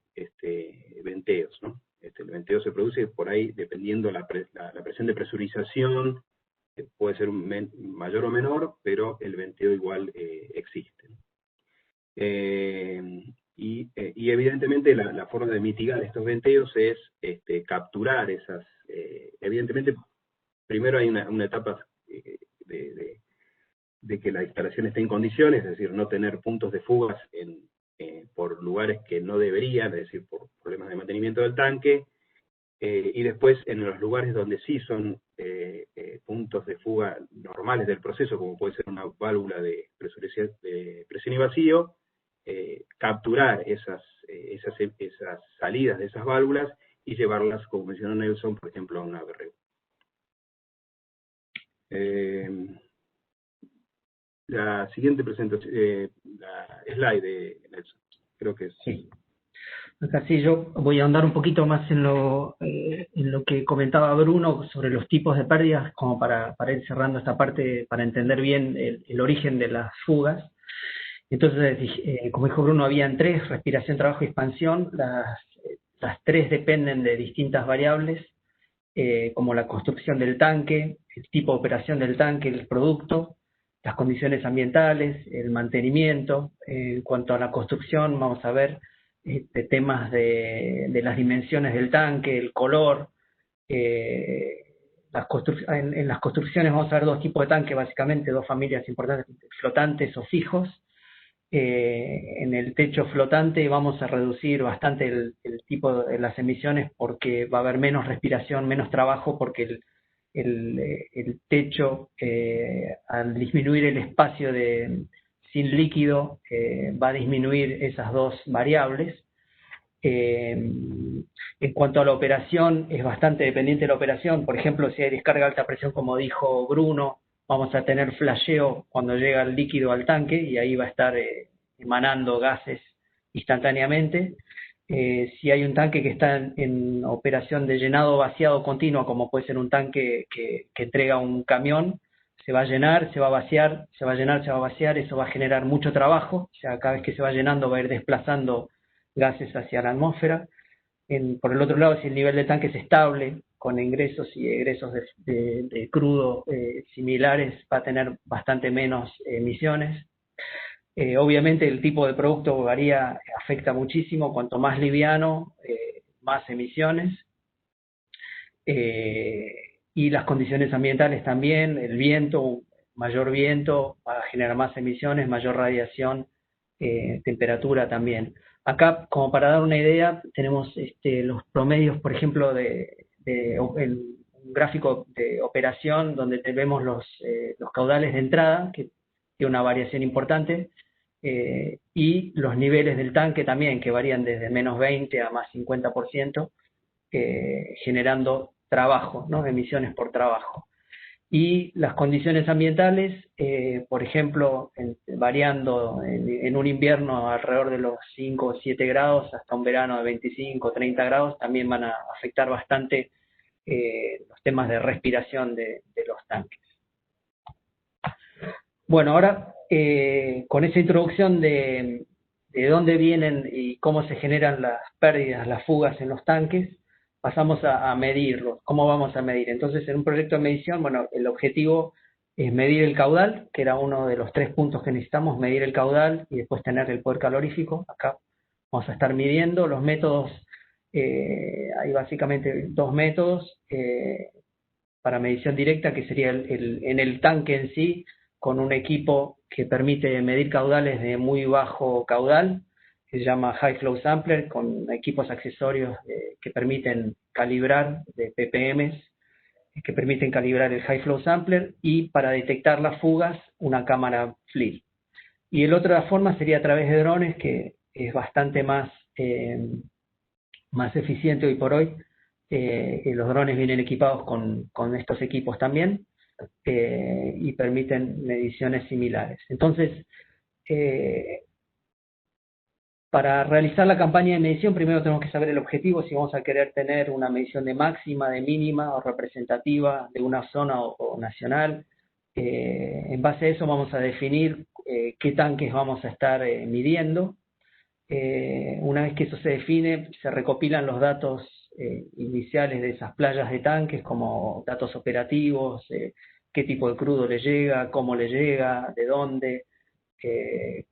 venteos, ¿no? El venteo se produce por ahí, dependiendo la presión de presurización, puede ser mayor o menor, pero el venteo igual existe. Y evidentemente la forma de mitigar estos venteos es capturar esas, evidentemente primero hay una etapa de que la instalación esté en condiciones, es decir, no tener puntos de fugas por lugares que no deberían, es decir, por problemas de mantenimiento del tanque, y después en los lugares donde sí son puntos de fuga normales del proceso, como puede ser una válvula de presión y vacío, capturar esas salidas de esas válvulas y llevarlas, como mencionó Nelson, por ejemplo, a una BRU. La siguiente presentación, la slide de Nelson, creo que es. Sí. Acá sí, yo voy a ahondar un poquito más en lo que comentaba Bruno sobre los tipos de pérdidas, como para ir cerrando esta parte, para entender bien el origen de las fugas. Entonces, como dijo Bruno, habían tres: respiración, trabajo y expansión. Las tres dependen de distintas variables, como la construcción del tanque, el tipo de operación del tanque, el producto, las condiciones ambientales, el mantenimiento. En cuanto a la construcción, vamos a ver temas de las dimensiones del tanque, el color. En las construcciones vamos a ver dos tipos de tanque, básicamente, dos familias importantes: flotantes o fijos. En el techo flotante vamos a reducir bastante el tipo de las emisiones, porque va a haber menos respiración, menos trabajo, porque el techo, al disminuir el espacio sin líquido, va a disminuir esas dos variables. En cuanto a la operación, es bastante dependiente de la operación. Por ejemplo, si hay descarga de alta presión, como dijo Bruno, vamos a tener flasheo cuando llega el líquido al tanque, y ahí va a estar emanando gases instantáneamente. Si hay un tanque que está en operación de llenado vaciado continuo, como puede ser un tanque que entrega un camión, se va a llenar, se va a vaciar, se va a llenar, se va a vaciar. Eso va a generar mucho trabajo. O sea, cada vez que se va llenando va a ir desplazando gases hacia la atmósfera. Por el otro lado, si el nivel del tanque es estable, con ingresos y egresos de crudo similares, va a tener bastante menos emisiones. Obviamente el tipo de producto varía, afecta muchísimo. Cuanto más liviano, más emisiones. Y las condiciones ambientales también. El viento, mayor viento va a generar más emisiones, mayor radiación, temperatura también. Acá, como para dar una idea, tenemos los promedios, por ejemplo, un gráfico de operación donde vemos los caudales de entrada, que tiene una variación importante, y los niveles del tanque también, que varían desde menos 20 a más 50%, generando trabajo, ¿no? Emisiones por trabajo. Y las condiciones ambientales, por ejemplo, variando en un invierno alrededor de los 5 o 7 grados hasta un verano de 25 o 30 grados, también van a afectar bastante los temas de respiración de los tanques. Bueno, ahora con esa introducción de dónde vienen y cómo se generan las pérdidas, las fugas en los tanques, pasamos a medirlos. ¿Cómo vamos a medir? Entonces, en un proyecto de medición, bueno, el objetivo es medir el caudal, que era uno de los 3 puntos que necesitamos: medir el caudal y después tener el poder calorífico. Acá vamos a estar midiendo los métodos. Hay básicamente 2 métodos para medición directa, que sería en el tanque en sí, con un equipo que permite medir caudales de muy bajo caudal, que se llama High Flow Sampler, con equipos accesorios que permiten calibrar, de ppm, que permiten calibrar el High Flow Sampler, y para detectar las fugas, una cámara FLIR. Y la otra forma sería a través de drones, que es bastante más eficiente hoy por hoy. Los drones vienen equipados con estos equipos también, y permiten mediciones similares. Entonces, Para realizar la campaña de medición, primero tenemos que saber el objetivo, si vamos a querer tener una medición de máxima, de mínima o representativa de una zona o nacional. En base a eso vamos a definir qué tanques vamos a estar midiendo. Una vez que eso se define, se recopilan los datos iniciales de esas playas de tanques, como datos operativos, qué tipo de crudo le llega, cómo le llega, de dónde,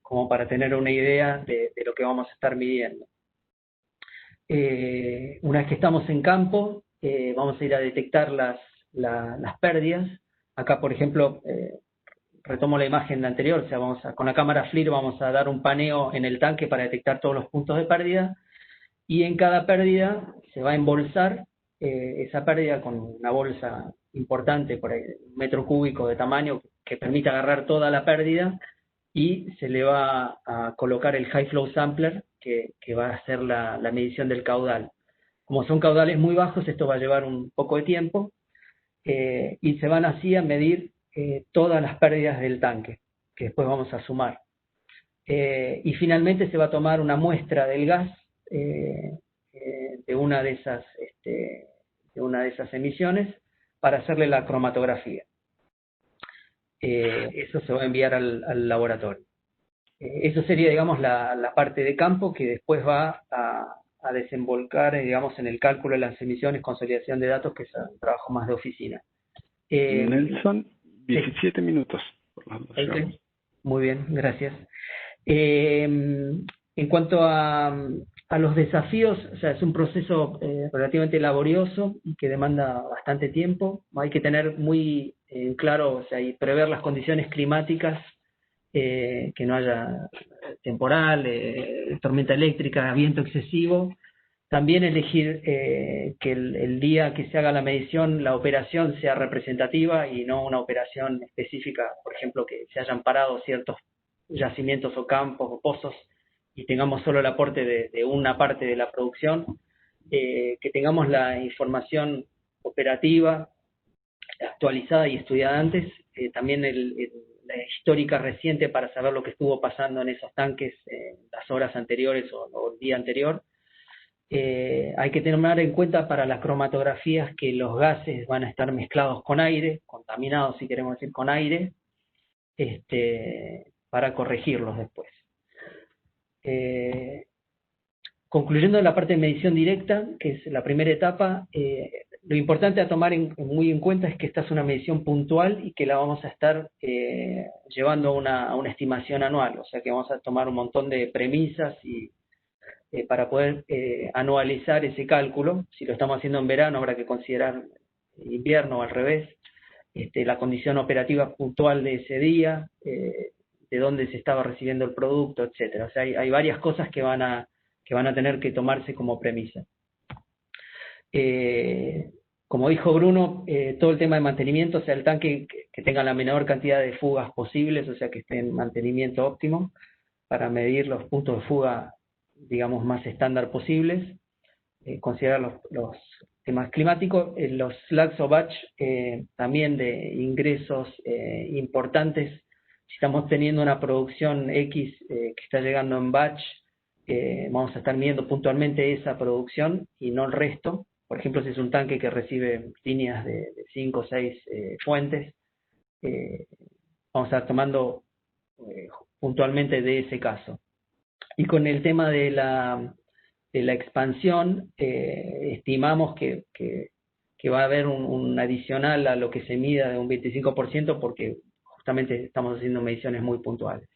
como para tener una idea de lo que vamos a estar midiendo. Una vez que estamos en campo, vamos a ir a detectar las pérdidas. Acá, por ejemplo, retomo la imagen anterior, o sea, con la cámara FLIR vamos a dar un paneo en el tanque para detectar todos los puntos de pérdida, y en cada pérdida se va a embolsar esa pérdida con una bolsa importante, por ahí, 1 metro cúbico de tamaño, que permite agarrar toda la pérdida, y se le va a colocar el High Flow Sampler, que va a hacer la medición del caudal. Como son caudales muy bajos, esto va a llevar un poco de tiempo, y se van así a medir todas las pérdidas del tanque, que después vamos a sumar. Y finalmente se va a tomar una muestra del gas de una de esas emisiones para hacerle la cromatografía. Eso se va a enviar al laboratorio. Eso sería, digamos, la parte de campo, que después va a desembocar, digamos, en el cálculo de las emisiones, consolidación de datos, que es un trabajo más de oficina. Nelson, 17 minutos. Okay. Muy bien, gracias. En cuanto a los desafíos, o sea, es un proceso relativamente laborioso y que demanda bastante tiempo. Hay que tener muy claro, o sea, y prever las condiciones climáticas, que no haya temporal, tormenta eléctrica, viento excesivo. También elegir que el día que se haga la medición, la operación sea representativa y no una operación específica, por ejemplo, que se hayan parado ciertos yacimientos o campos o pozos y tengamos solo el aporte de una parte de la producción, que tengamos la información operativa actualizada y estudiada antes, también la histórica reciente para saber lo que estuvo pasando en esos tanques las horas anteriores o el día anterior. Hay que tener en cuenta para las cromatografías que los gases van a estar mezclados con aire, contaminados si queremos decir con aire, para corregirlos después. Concluyendo la parte de medición directa, que es la primera etapa, lo importante a tomar muy en cuenta es que esta es una medición puntual y que la vamos a estar llevando a una estimación anual, o sea que vamos a tomar un montón de premisas y para poder anualizar ese cálculo. Si lo estamos haciendo en verano, habrá que considerar invierno o al revés, la condición operativa puntual de ese día, de dónde se estaba recibiendo el producto, etcétera. O sea, hay varias cosas que van a tener que tomarse como premisa. Como dijo Bruno, todo el tema de mantenimiento, o sea, el tanque que tenga la menor cantidad de fugas posibles, o sea, que esté en mantenimiento óptimo, para medir los puntos de fuga, digamos, más estándar posibles. Considerar los temas climáticos, los slags o batch, también de ingresos importantes. Si estamos teniendo una producción X que está llegando en batch, vamos a estar midiendo puntualmente esa producción y no el resto. Por ejemplo, si es un tanque que recibe líneas de 5 o 6 fuentes, vamos a estar tomando puntualmente de ese caso. Y con el tema de la expansión, estimamos que va a haber un adicional a lo que se mida de un 25%, porque justamente estamos haciendo mediciones muy puntuales.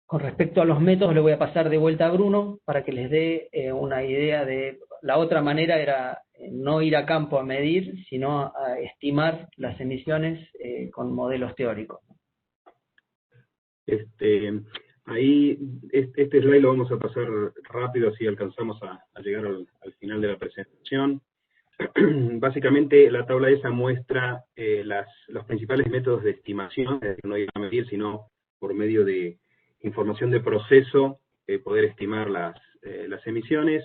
Con respecto a los métodos, le voy a pasar de vuelta a Bruno para que les dé una idea de... La otra manera era no ir a campo a medir, sino a estimar las emisiones con modelos teóricos. Ahí, este slide lo vamos a pasar rápido, así alcanzamos a llegar al final de la presentación. Básicamente, la tabla esa muestra los principales métodos de estimación, es decir, no ir a medir, sino por medio de información de proceso, poder estimar las emisiones.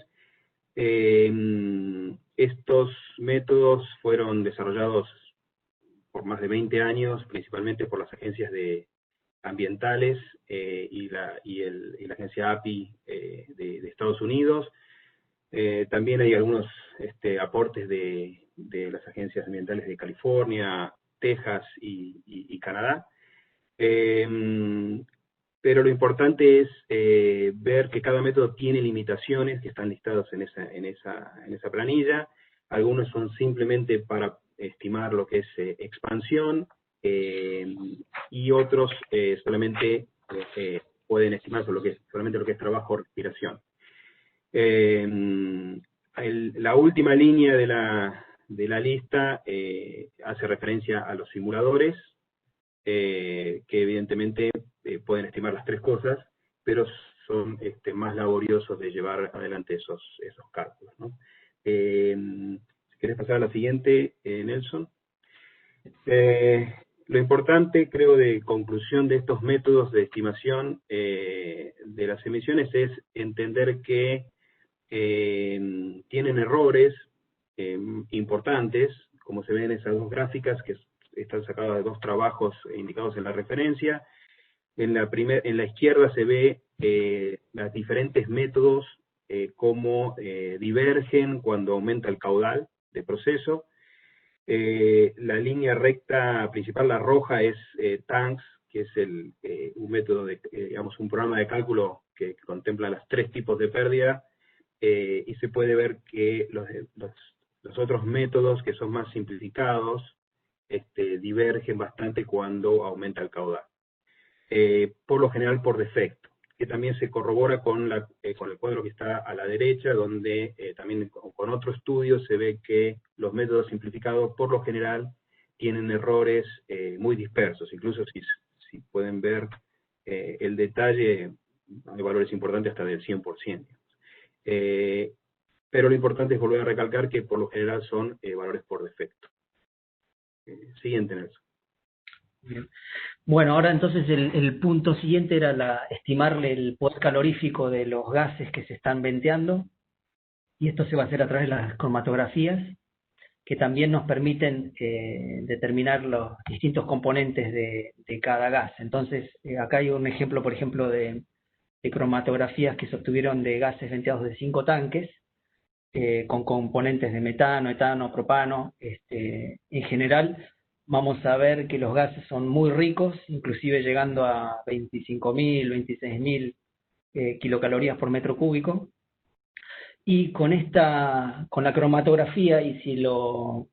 Estos métodos fueron desarrollados por más de 20 años, principalmente por las agencias de ambientales y la agencia API de Estados Unidos. También hay algunos aportes de las agencias ambientales de California, Texas y Canadá. Pero lo importante es ver que cada método tiene limitaciones que están listadas en esa planilla. Algunos son simplemente para estimar lo que es expansión, y otros solamente pueden estimar solamente lo que es trabajo o respiración. La última línea de la lista hace referencia a los simuladores, que evidentemente pueden estimar las tres cosas, pero son más laboriosos de llevar adelante esos cálculos, ¿no? Si querés pasar a la siguiente, Nelson. Lo importante, creo, de conclusión de estos métodos de estimación de las emisiones es entender que tienen errores importantes, como se ven en esas dos gráficas, que están sacadas de dos trabajos indicados en la referencia. En la izquierda se ve los diferentes métodos, cómo divergen cuando aumenta el caudal de proceso. La línea recta principal, la roja, es TANX, que es un método digamos, un programa de cálculo que contempla los tres tipos de pérdida, y se puede ver que los otros métodos, que son más simplificados, divergen bastante cuando aumenta el caudal. Por lo general por defecto, que también se corrobora con el cuadro que está a la derecha, donde también con otro estudio se ve que los métodos simplificados por lo general tienen errores muy dispersos. Incluso si pueden ver el detalle, hay valores importantes hasta del 100%. Pero lo importante es volver a recalcar que por lo general son valores por defecto. Siguiente, Nelson. Bien. Bueno, ahora entonces el punto siguiente era estimarle el poder calorífico de los gases que se están venteando, y esto se va a hacer a través de las cromatografías, que también nos permiten determinar los distintos componentes de cada gas. Entonces, acá hay un ejemplo, por ejemplo, de cromatografías que se obtuvieron de gases venteados de 5 tanques, con componentes de metano, etano, propano. En general, vamos a ver que los gases son muy ricos, inclusive llegando a 25.000, 26.000 kilocalorías por metro cúbico. Y con la cromatografía, y si lo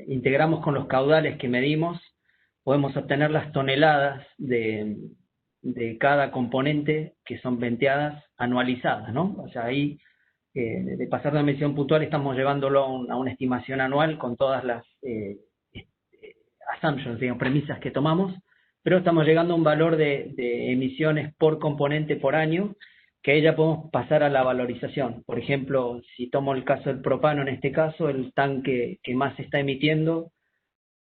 integramos con los caudales que medimos, podemos obtener las toneladas de cada componente que son venteadas anualizadas, ¿no? O sea, ahí, de pasar de una medición puntual, estamos llevándolo a una estimación anual con todas las assumptions, digamos, premisas que tomamos, pero estamos llegando a un valor de emisiones por componente por año, que ahí ya podemos pasar a la valorización. Por ejemplo, si tomo el caso del propano, en este caso, el tanque que más se está emitiendo,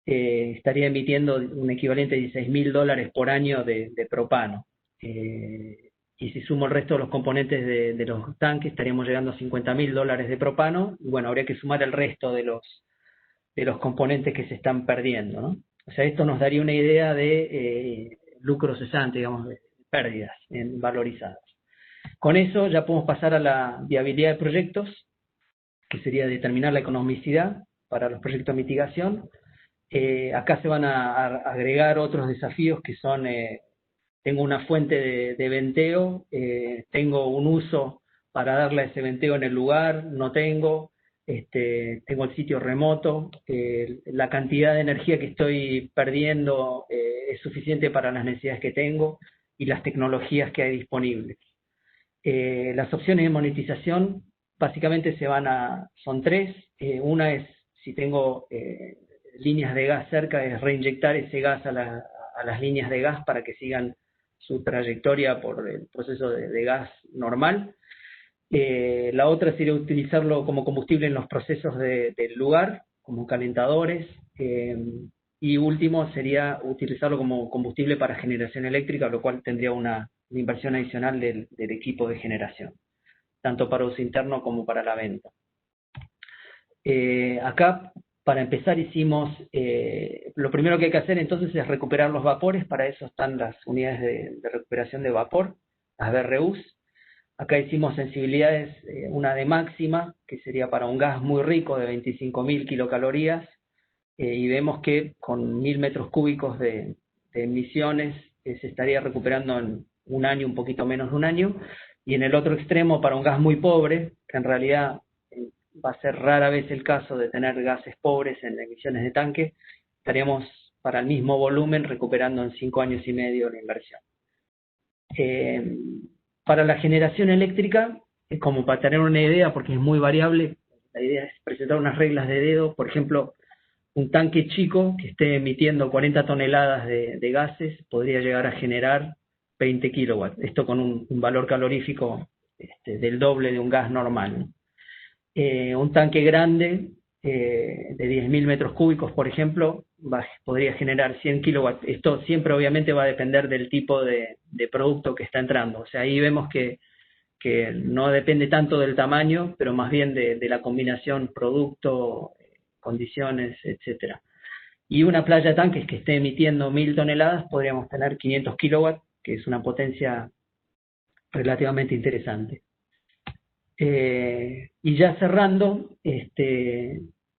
estaría emitiendo un equivalente de $16.000 por año de propano. Y si sumo el resto de los componentes de los tanques, estaríamos llegando a $50.000 de propano, y bueno, habría que sumar el resto de los componentes que se están perdiendo, ¿no? O sea, esto nos daría una idea de lucro cesante, digamos, de pérdidas valorizadas. Con eso ya podemos pasar a la viabilidad de proyectos, que sería determinar la economicidad para los proyectos de mitigación. Acá se van a agregar otros desafíos que son, tengo una fuente de venteo, tengo un uso para darle a ese venteo en el lugar, no tengo, tengo el sitio remoto, la cantidad de energía que estoy perdiendo es suficiente para las necesidades que tengo y las tecnologías que hay disponibles. Las opciones de monetización básicamente son tres. Una es, si tengo líneas de gas cerca, es reinyectar ese gas a las líneas de gas para que sigan su trayectoria por el proceso de gas normal. La otra sería utilizarlo como combustible en los procesos del lugar, como calentadores. Y último sería utilizarlo como combustible para generación eléctrica, lo cual tendría una inversión adicional del equipo de generación, tanto para uso interno como para la venta. Acá Para empezar hicimos, lo primero que hay que hacer entonces es recuperar los vapores. Para eso están las unidades de recuperación de vapor, las BRUs. Acá hicimos sensibilidades, una de máxima, que sería para un gas muy rico de 25.000 kilocalorías, y vemos que con 1.000 metros cúbicos de emisiones se estaría recuperando en un año, un poquito menos de un año. Y en el otro extremo, para un gas muy pobre, que en realidad va a ser rara vez el caso de tener gases pobres en emisiones de tanque, estaríamos para el mismo volumen recuperando en 5 años y medio la inversión. Para la generación eléctrica, como para tener una idea, porque es muy variable, la idea es presentar unas reglas de dedo. Por ejemplo, un tanque chico que esté emitiendo 40 toneladas de gases podría llegar a generar 20 kilowatts, esto con un valor calorífico del doble de un gas normal. Un tanque grande de 10.000 metros cúbicos, por ejemplo, podría generar 100 kilowatts. Esto siempre obviamente va a depender del tipo de producto que está entrando. O sea, ahí vemos que no depende tanto del tamaño, pero más bien de la combinación producto, condiciones, etcétera. Y una playa de tanques que esté emitiendo 1.000 toneladas, podríamos tener 500 kilowatts, que es una potencia relativamente interesante. Y ya cerrando,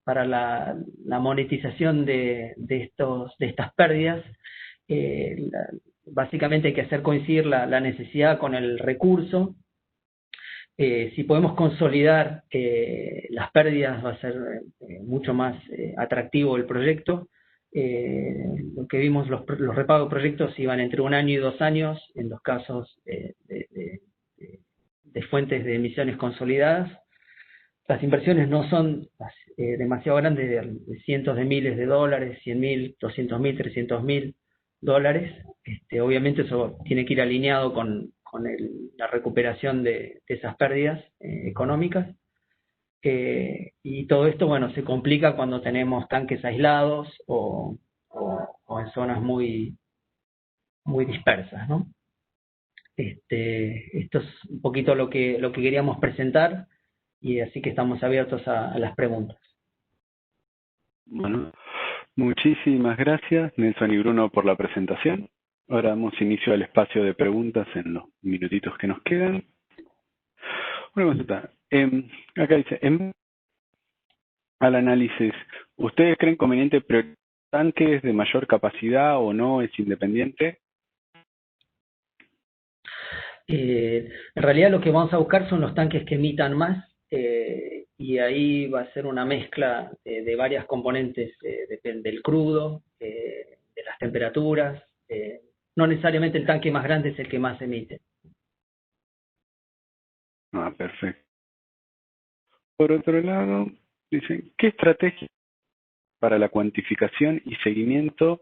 para la monetización de estas pérdidas, básicamente hay que hacer coincidir la necesidad con el recurso. Si podemos consolidar las pérdidas, va a ser mucho más atractivo el proyecto. Lo que vimos, los repagos de proyectos iban entre 1 año y 2 años en los casos de fuentes de emisiones consolidadas. Las inversiones no son demasiado grandes, de cientos de miles de dólares, 100.000, 200.000, 300.000 dólares. Obviamente eso tiene que ir alineado con la recuperación de esas pérdidas económicas. Y todo esto, bueno, se complica cuando tenemos tanques aislados o en zonas muy, muy dispersas, ¿no? Esto es un poquito lo que queríamos presentar, y así que estamos abiertos a las preguntas. Bueno, muchísimas gracias, Nelson y Bruno, por la presentación. Ahora damos inicio al espacio de preguntas en los minutitos que nos quedan. Una consulta. Acá dice, al análisis, ¿ustedes creen conveniente priorizar tanques de mayor capacidad o no? ¿Es independiente? En realidad lo que vamos a buscar son los tanques que emitan más, y ahí va a ser una mezcla de varias componentes, depende del crudo, de las temperaturas. No necesariamente el tanque más grande es el que más emite. Ah, perfecto. Por otro lado, dicen, ¿qué estrategia para la cuantificación y seguimiento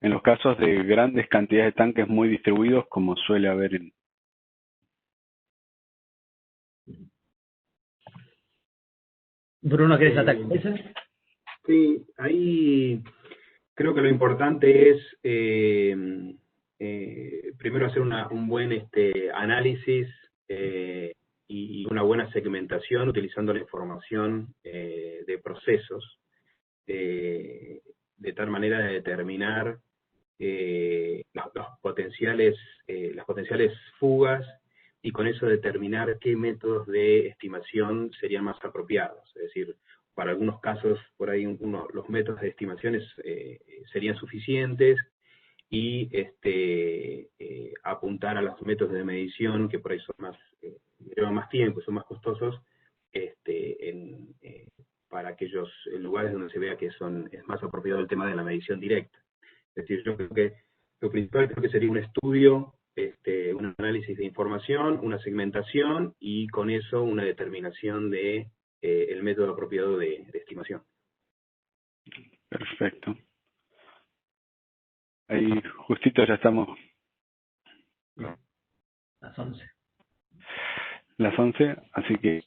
en los casos de grandes cantidades de tanques muy distribuidos como suele haber en... Bruno, ¿querés atacar eso? Sí, ahí creo que lo importante es primero hacer un buen análisis y una buena segmentación utilizando la información de procesos, de tal manera de determinar las potenciales fugas, y con eso determinar qué métodos de estimación serían más apropiados. Es decir, para algunos casos, por ahí los métodos de estimaciones serían suficientes, y apuntar a los métodos de medición que por ahí son más, llevan más tiempo, son más costosos, para aquellos lugares donde se vea que es más apropiado el tema de la medición directa. Es decir, yo creo que lo principal sería un estudio, un análisis de información, una segmentación, y con eso una determinación de el método apropiado de estimación. Perfecto. Ahí justito ya estamos. Las 11. Las 11, así que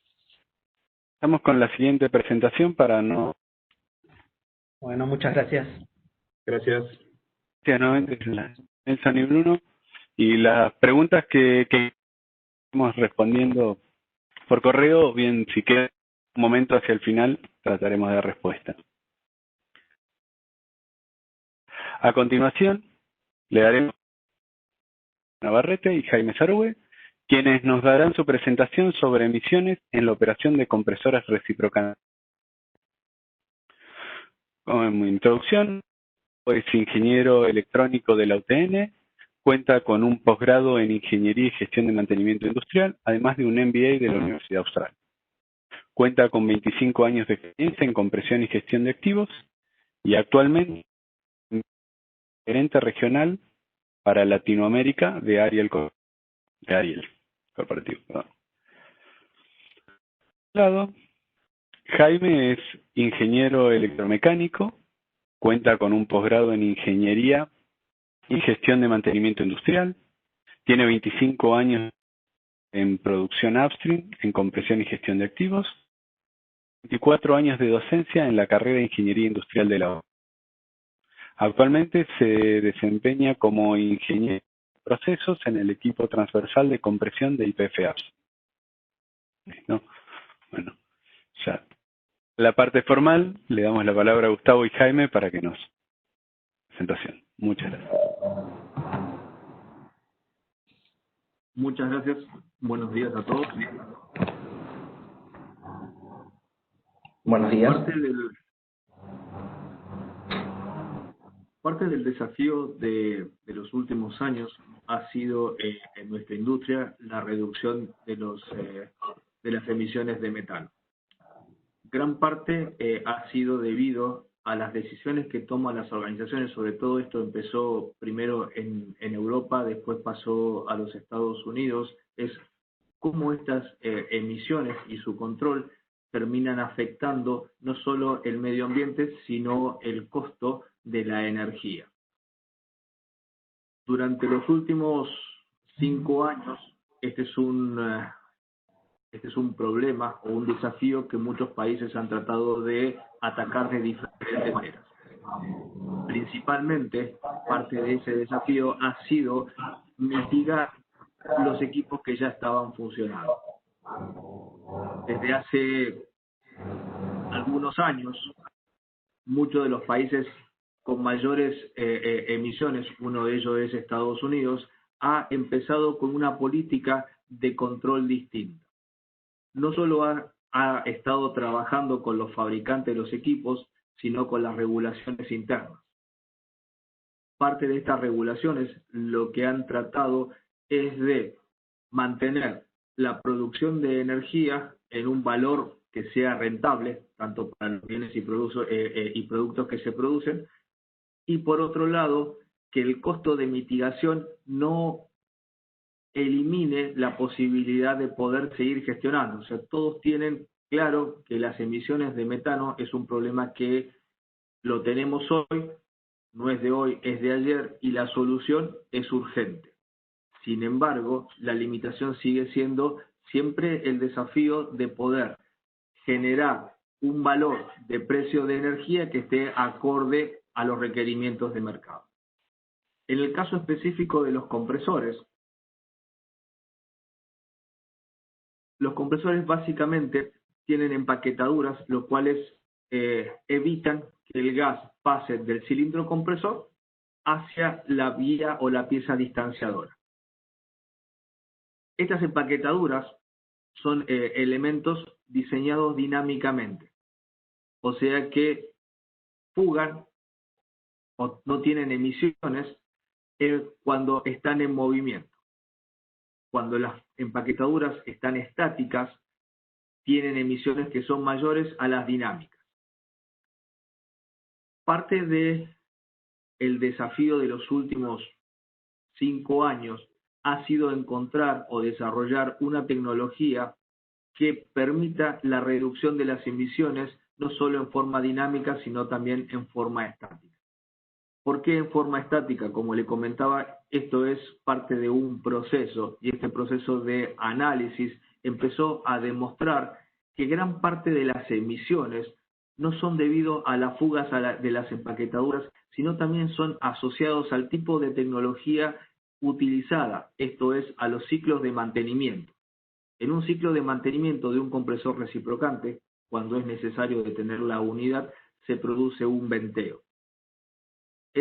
estamos con la siguiente presentación para no... Bueno, muchas gracias. Gracias. Nuevamente Nelson y Bruno, y las preguntas que estamos respondiendo por correo, bien, si queda un momento hacia el final, trataremos de dar respuesta. A continuación, le daremos a Navarrete y Jaime Sarúe, quienes nos darán su presentación sobre emisiones en la operación de compresores reciprocantes. Como introducción, es ingeniero electrónico de la UTN, cuenta con un posgrado en Ingeniería y Gestión de Mantenimiento Industrial, además de un MBA de la Universidad Austral. Cuenta con 25 años de experiencia en compresión y gestión de activos y actualmente es gerente regional para Latinoamérica de Ariel Corporativo. Lado, Jaime es ingeniero electromecánico, cuenta con un posgrado en Ingeniería y Gestión de Mantenimiento Industrial, tiene 25 años en producción upstream, en compresión y gestión de activos, 24 años de docencia en la carrera de Ingeniería Industrial de la UAM. Actualmente se desempeña como ingeniero de procesos en el equipo transversal de compresión de YPF Upstream. ¿No? Bueno, ya. La parte formal, le damos la palabra a Gustavo y Jaime para que nos presentación. Muchas gracias. Muchas gracias. Buenos días a todos. Buenos días. Parte del desafío de los últimos años ha sido en nuestra industria la reducción de las emisiones de metano. Gran parte ha sido debido a las decisiones que toman las organizaciones, sobre todo esto empezó primero en Europa, después pasó a los Estados Unidos, es cómo estas emisiones y su control terminan afectando no solo el medio ambiente, sino el costo de la energía. Durante los últimos 5 años, este es un problema o un desafío que muchos países han tratado de atacar de diferentes maneras. Principalmente, parte de ese desafío ha sido mitigar los equipos que ya estaban funcionando. Desde hace algunos años, muchos de los países con mayores emisiones, uno de ellos es Estados Unidos, ha empezado con una política de control distinta. No solo ha estado trabajando con los fabricantes de los equipos, sino con las regulaciones internas. Parte de estas regulaciones lo que han tratado es de mantener la producción de energía en un valor que sea rentable, tanto para los bienes y productos que se producen, y por otro lado, que el costo de mitigación no elimine la posibilidad de poder seguir gestionando. O sea, todos tienen claro que las emisiones de metano es un problema que lo tenemos hoy, no es de hoy, es de ayer, y la solución es urgente. Sin embargo, la limitación sigue siendo siempre el desafío de poder generar un valor de precio de energía que esté acorde a los requerimientos de mercado. En el caso específico de los compresores básicamente tienen empaquetaduras, lo cuales evitan que el gas pase del cilindro compresor hacia la vía o la pieza distanciadora. Estas empaquetaduras son elementos diseñados dinámicamente, o sea que fugan o no tienen emisiones cuando están en movimiento. Cuando las empaquetaduras están estáticas, tienen emisiones que son mayores a las dinámicas. Parte del desafío de los últimos 5 años ha sido encontrar o desarrollar una tecnología que permita la reducción de las emisiones no solo en forma dinámica, sino también en forma estática. ¿Por qué en forma estática? Como le comentaba, esto es parte de un proceso, y este proceso de análisis empezó a demostrar que gran parte de las emisiones no son debido a las fugas de las empaquetaduras, sino también son asociados al tipo de tecnología utilizada, esto es, a los ciclos de mantenimiento. En un ciclo de mantenimiento de un compresor reciprocante, cuando es necesario detener la unidad, se produce un venteo.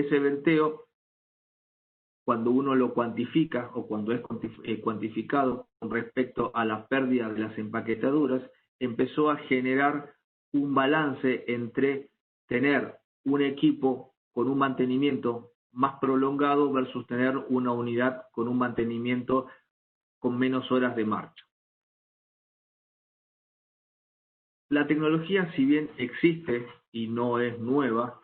ese venteo, cuando uno lo cuantifica o cuando es cuantificado con respecto a la pérdida de las empaquetaduras, empezó a generar un balance entre tener un equipo con un mantenimiento más prolongado versus tener una unidad con un mantenimiento con menos horas de marcha. La tecnología, si bien existe y no es nueva,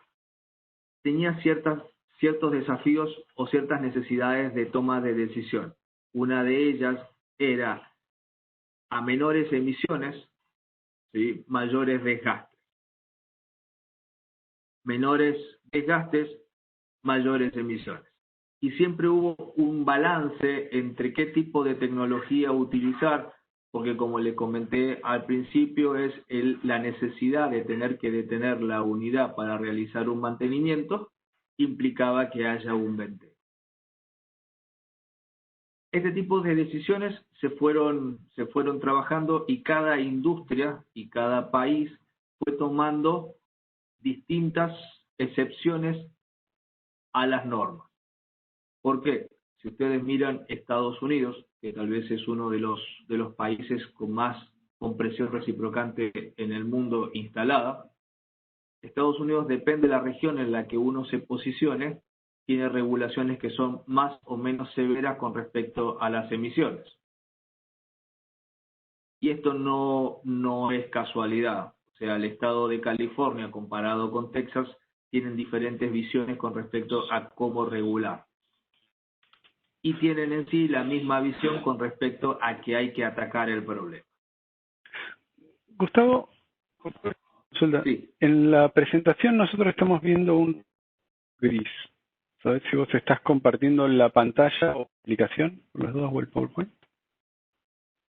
tenía ciertos desafíos o ciertas necesidades de toma de decisión. Una de ellas era, a menores emisiones, ¿sí?, mayores desgastes. Menores desgastes, mayores emisiones. Y siempre hubo un balance entre qué tipo de tecnología utilizar, porque como le comenté al principio, es la necesidad de tener que detener la unidad para realizar un mantenimiento, implicaba que haya un venteo. Este tipo de decisiones se fueron trabajando y cada industria y cada país fue tomando distintas excepciones a las normas. ¿Por qué? Si ustedes miran Estados Unidos, que tal vez es uno de los países con más compresión reciprocante en el mundo instalada, Estados Unidos, depende de la región en la que uno se posicione, tiene regulaciones que son más o menos severas con respecto a las emisiones. Y esto no es casualidad. O sea, el estado de California comparado con Texas tienen diferentes visiones con respecto a cómo regular. Y tienen en sí la misma visión con respecto a que hay que atacar el problema. Gustavo, sí. En la presentación nosotros estamos viendo un gris. ¿Sabes si vos estás compartiendo la pantalla o la aplicación, por las dos, o el PowerPoint?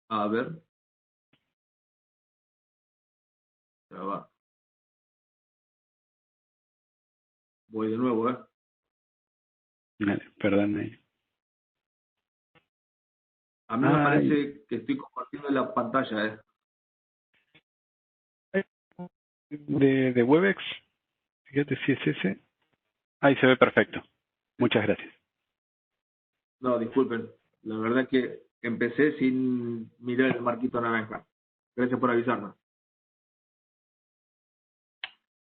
A ver. Ya va. Voy de nuevo, ¿eh? Vale, perdón ahí. A mí me parece que estoy compartiendo la pantalla, ¿eh? De Webex, fíjate si es ese. Ahí se ve perfecto. Muchas gracias. No, disculpen. La verdad que empecé sin mirar el marquito naranja. Gracias por avisarme.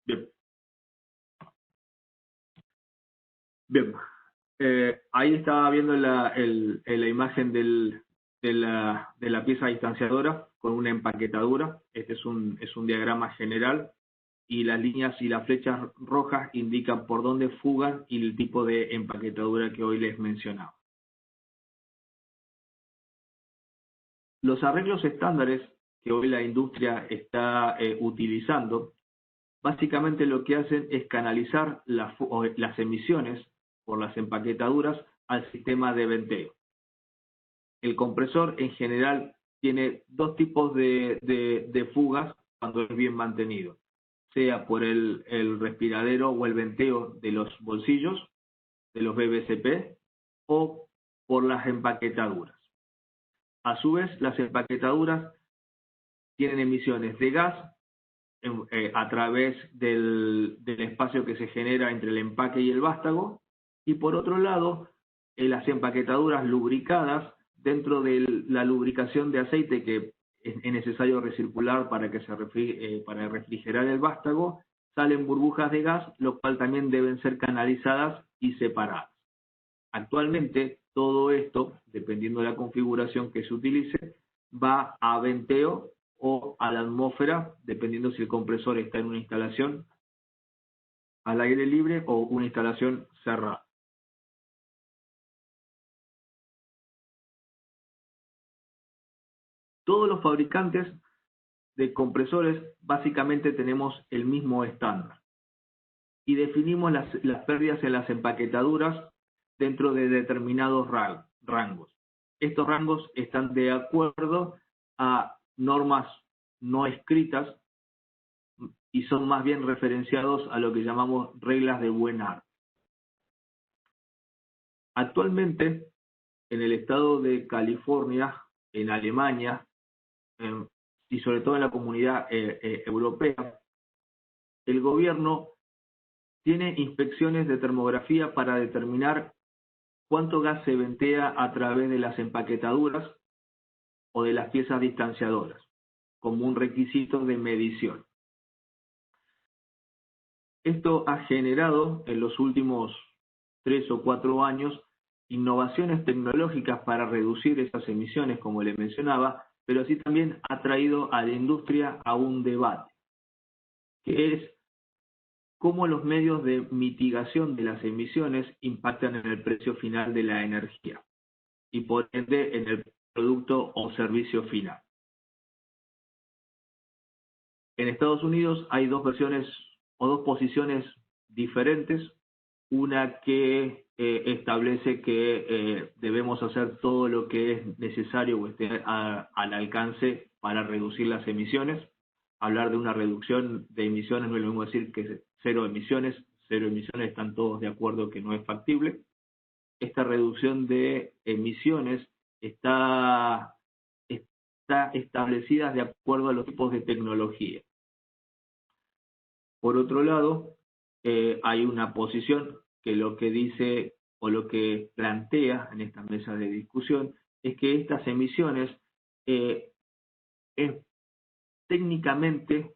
Bien. Bien. Ahí estaba viendo la imagen de la pieza distanciadora con una empaquetadura. Este es un diagrama general y las líneas y las flechas rojas indican por dónde fugan y el tipo de empaquetadura que hoy les mencionaba. Los arreglos estándares que hoy la industria está utilizando, básicamente lo que hacen es canalizar las emisiones por las empaquetaduras al sistema de venteo. El compresor en general tiene dos tipos de fugas cuando es bien mantenido, sea por el respiradero o el venteo de los bolsillos, de los BBCP, o por las empaquetaduras. A su vez, las empaquetaduras tienen emisiones de gas a través del espacio que se genera entre el empaque y el vástago, y por otro lado, las empaquetaduras lubricadas, dentro de la lubricación de aceite que es necesario recircular para refrigerar el vástago, salen burbujas de gas, lo cual también deben ser canalizadas y separadas. Actualmente, todo esto, dependiendo de la configuración que se utilice, va a venteo o a la atmósfera, dependiendo si el compresor está en una instalación al aire libre o una instalación cerrada. Todos los fabricantes de compresores básicamente tenemos el mismo estándar y definimos las pérdidas en las empaquetaduras dentro de determinados rangos. Estos rangos están de acuerdo a normas no escritas y son más bien referenciados a lo que llamamos reglas de buen arte. Actualmente, en el estado de California, en Alemania, y sobre todo en la comunidad europea, el gobierno tiene inspecciones de termografía para determinar cuánto gas se ventea a través de las empaquetaduras o de las piezas distanciadoras, como un requisito de medición. Esto ha generado en los últimos 3 o 4 años innovaciones tecnológicas para reducir esas emisiones, como le mencionaba, pero así también ha traído a la industria a un debate, que es cómo los medios de mitigación de las emisiones impactan en el precio final de la energía y por ende en el producto o servicio final. En Estados Unidos hay dos versiones o dos posiciones diferentes, una que establece que debemos hacer todo lo que es necesario o esté al alcance para reducir las emisiones. Hablar de una reducción de emisiones no es lo mismo decir que cero emisiones están todos de acuerdo que no es factible. Esta reducción de emisiones está establecida de acuerdo a los tipos de tecnología. Por otro lado, hay una posición que lo que dice o lo que plantea en esta mesa de discusión es que estas emisiones es técnicamente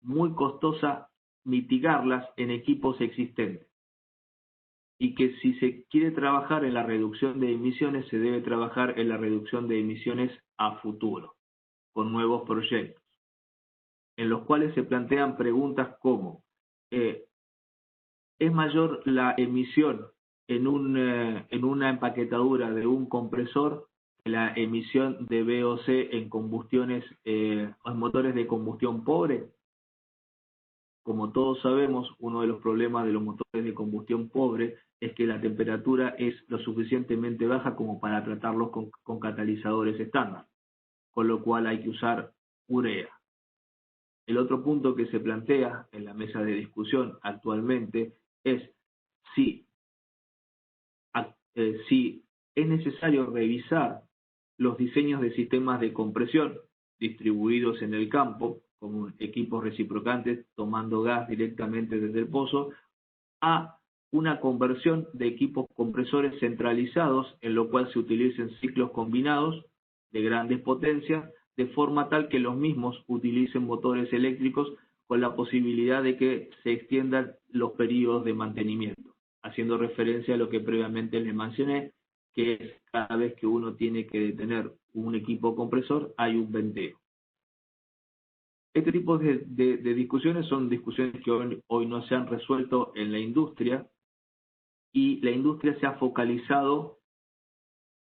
muy costosa mitigarlas en equipos existentes y que si se quiere trabajar en la reducción de emisiones se debe trabajar en la reducción de emisiones a futuro, con nuevos proyectos, en los cuales se plantean preguntas como ¿es mayor la emisión en una empaquetadura de un compresor que la emisión de VOC en combustiones o en motores de combustión pobre? Como todos sabemos, uno de los problemas de los motores de combustión pobre es que la temperatura es lo suficientemente baja como para tratarlos con catalizadores estándar, con lo cual hay que usar urea. El otro punto que se plantea en la mesa de discusión actualmente es si es necesario revisar los diseños de sistemas de compresión distribuidos en el campo, como equipos reciprocantes tomando gas directamente desde el pozo, a una conversión de equipos compresores centralizados, en lo cual se utilicen ciclos combinados de grandes potencias, de forma tal que los mismos utilicen motores eléctricos con la posibilidad de que se extiendan los periodos de mantenimiento, haciendo referencia a lo que previamente les mencioné, que es cada vez que uno tiene que detener un equipo compresor, hay un venteo. Este tipo de discusiones son discusiones que hoy no se han resuelto en la industria, y la industria se ha focalizado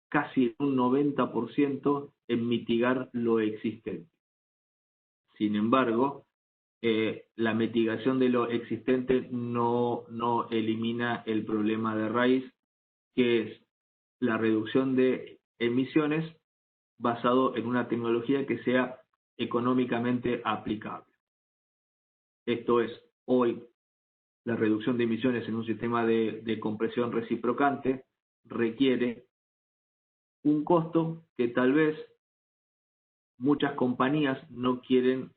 casi un 90% en mitigar lo existente. Sin embargo, la mitigación de lo existente no elimina el problema de raíz, que es la reducción de emisiones basado en una tecnología que sea económicamente aplicable. Esto es, hoy la reducción de emisiones en un sistema de compresión reciprocante requiere un costo que tal vez muchas compañías no quieren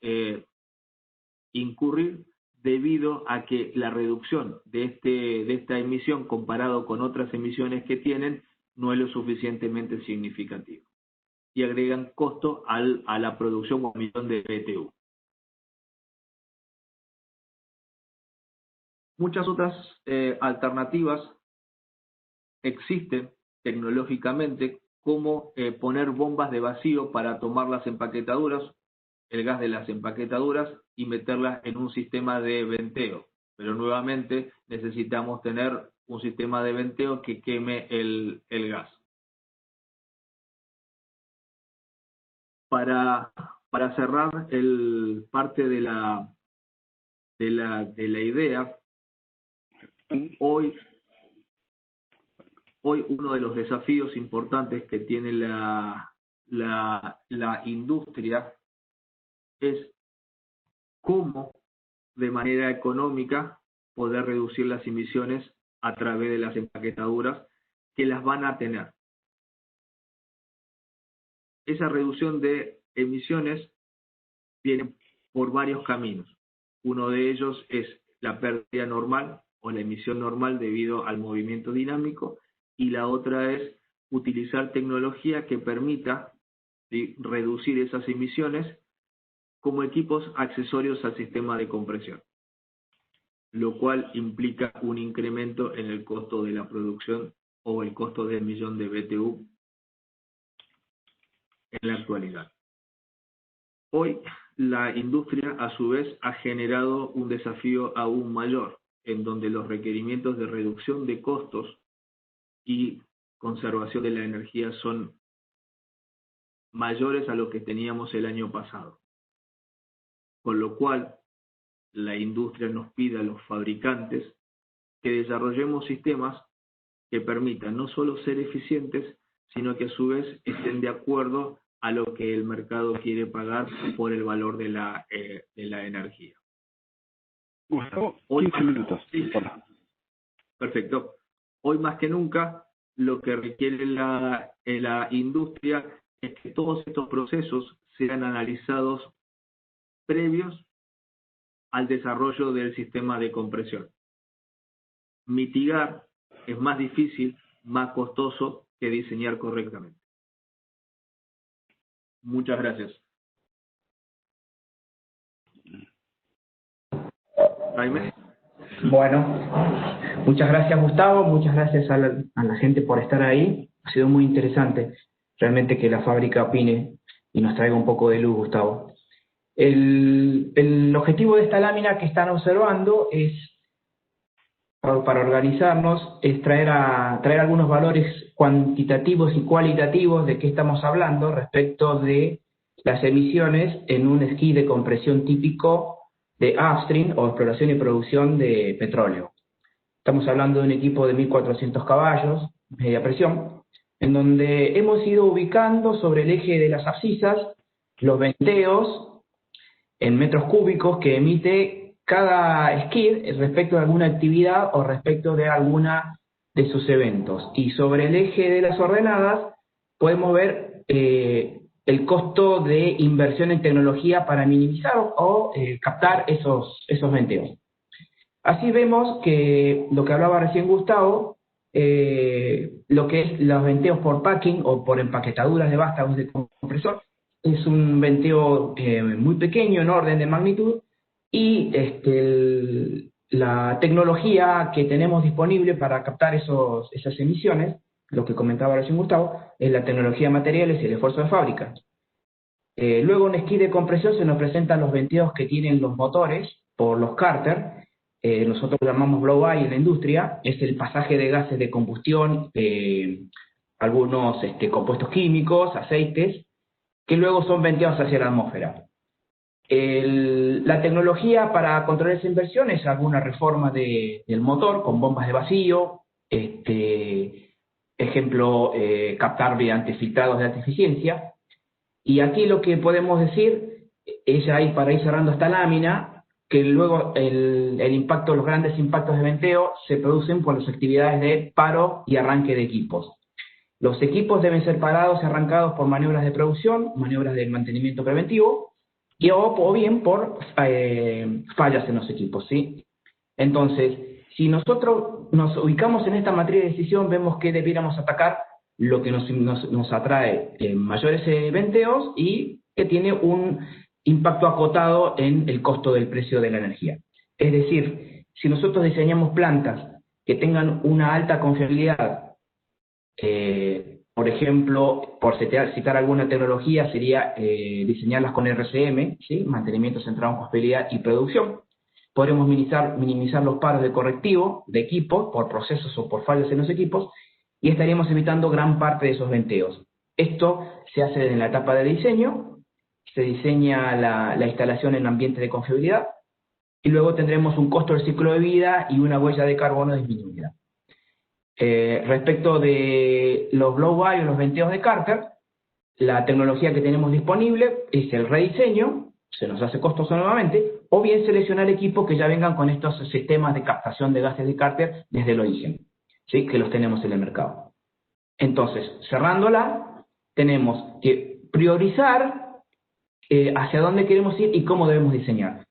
incurrir, debido a que la reducción de esta emisión comparado con otras emisiones que tienen no es lo suficientemente significativo y agregan costo a la producción o emisión de BTU. Muchas otras alternativas existen tecnológicamente, como poner bombas de vacío para tomar las empaquetaduras, el gas de las empaquetaduras, y meterlas en un sistema de venteo. Pero nuevamente necesitamos tener un sistema de venteo que queme el gas. Para cerrar parte de la idea, hoy uno de los desafíos importantes que tiene la industria es cómo de manera económica poder reducir las emisiones a través de las empaquetaduras que las van a tener. Esa reducción de emisiones viene por varios caminos. Uno de ellos es la pérdida normal o o la emisión normal debido al movimiento dinámico, y la otra es utilizar tecnología que permita, ¿sí?, reducir esas emisiones como equipos accesorios al sistema de compresión, lo cual implica un incremento en el costo de la producción o el costo del millón de BTU en la actualidad. Hoy la industria a su vez ha generado un desafío aún mayor, en donde los requerimientos de reducción de costos y conservación de la energía son mayores a lo que teníamos el año pasado. Con lo cual, la industria nos pide a los fabricantes que desarrollemos sistemas que permitan no solo ser eficientes, sino que a su vez estén de acuerdo a lo que el mercado quiere pagar por el valor de la energía. Gustavo, Hoy 15 minutos. Sí. Perfecto. Hoy más que nunca, lo que requiere la industria es que todos estos procesos sean analizados previos al desarrollo del sistema de compresión. Mitigar es más difícil, más costoso que diseñar correctamente. Muchas gracias. Jaime. Bueno, muchas gracias Gustavo, muchas gracias a la gente por estar ahí. Ha sido muy interesante realmente que la fábrica opine y nos traiga un poco de luz, Gustavo. El objetivo de esta lámina que están observando es, para organizarnos, es traer algunos valores cuantitativos y cualitativos de qué estamos hablando respecto de las emisiones en un esquí de compresión típico de upstream o exploración y producción de petróleo. Estamos hablando de un equipo de 1400 caballos, media presión, en donde hemos ido ubicando sobre el eje de las abscisas los venteos en metros cúbicos que emite cada esquí respecto de alguna actividad o respecto de alguna de sus eventos. Y sobre el eje de las ordenadas podemos ver el costo de inversión en tecnología para minimizar o captar esos venteos. Así vemos que lo que hablaba recién Gustavo, lo que es los venteos por packing o por empaquetaduras de vástagos de compresor, es un venteo muy pequeño en orden de magnitud, y la tecnología que tenemos disponible para captar esas emisiones, lo que comentaba recién Gustavo, es la tecnología de materiales y el esfuerzo de fábrica. Luego en esquí de compresión se nos presentan los venteos que tienen los motores por los cárter. Nosotros lo llamamos blow-by en la industria, es el pasaje de gases de combustión, algunos compuestos químicos, aceites, que luego son venteados hacia la atmósfera. La tecnología para controlar esa inversión es alguna reforma del motor con bombas de vacío, ejemplo, captar mediante filtrados de alta eficiencia. Y aquí lo que podemos decir es, ahí para ir cerrando esta lámina, que luego los grandes impactos de venteo se producen por las actividades de paro y arranque de equipos. Los equipos deben ser parados y arrancados por maniobras de producción, maniobras de mantenimiento preventivo, o bien por fallas en los equipos, ¿sí? Entonces, si nosotros nos ubicamos en esta matriz de decisión, vemos que debiéramos atacar lo que nos atrae mayores venteos y que tiene un impacto acotado en el costo del precio de la energía. Es decir, si nosotros diseñamos plantas que tengan una alta confiabilidad, por ejemplo, por citar alguna tecnología, sería diseñarlas con RCM, ¿sí?, mantenimiento centrado en confiabilidad y producción. Podremos minimizar los paros de correctivo de equipos por procesos o por fallas en los equipos, y estaríamos evitando gran parte de esos venteos. Esto se hace en la etapa de diseño, se diseña la instalación en ambiente de confiabilidad, y luego tendremos un costo del ciclo de vida y una huella de carbono disminuida. Respecto de los blow-by o los venteos de cárter, la tecnología que tenemos disponible es el rediseño, se nos hace costoso nuevamente, o bien seleccionar equipos que ya vengan con estos sistemas de captación de gases de cárter desde el origen, ¿sí?, que los tenemos en el mercado. Entonces, cerrándola, tenemos que priorizar hacia dónde queremos ir y cómo debemos diseñar.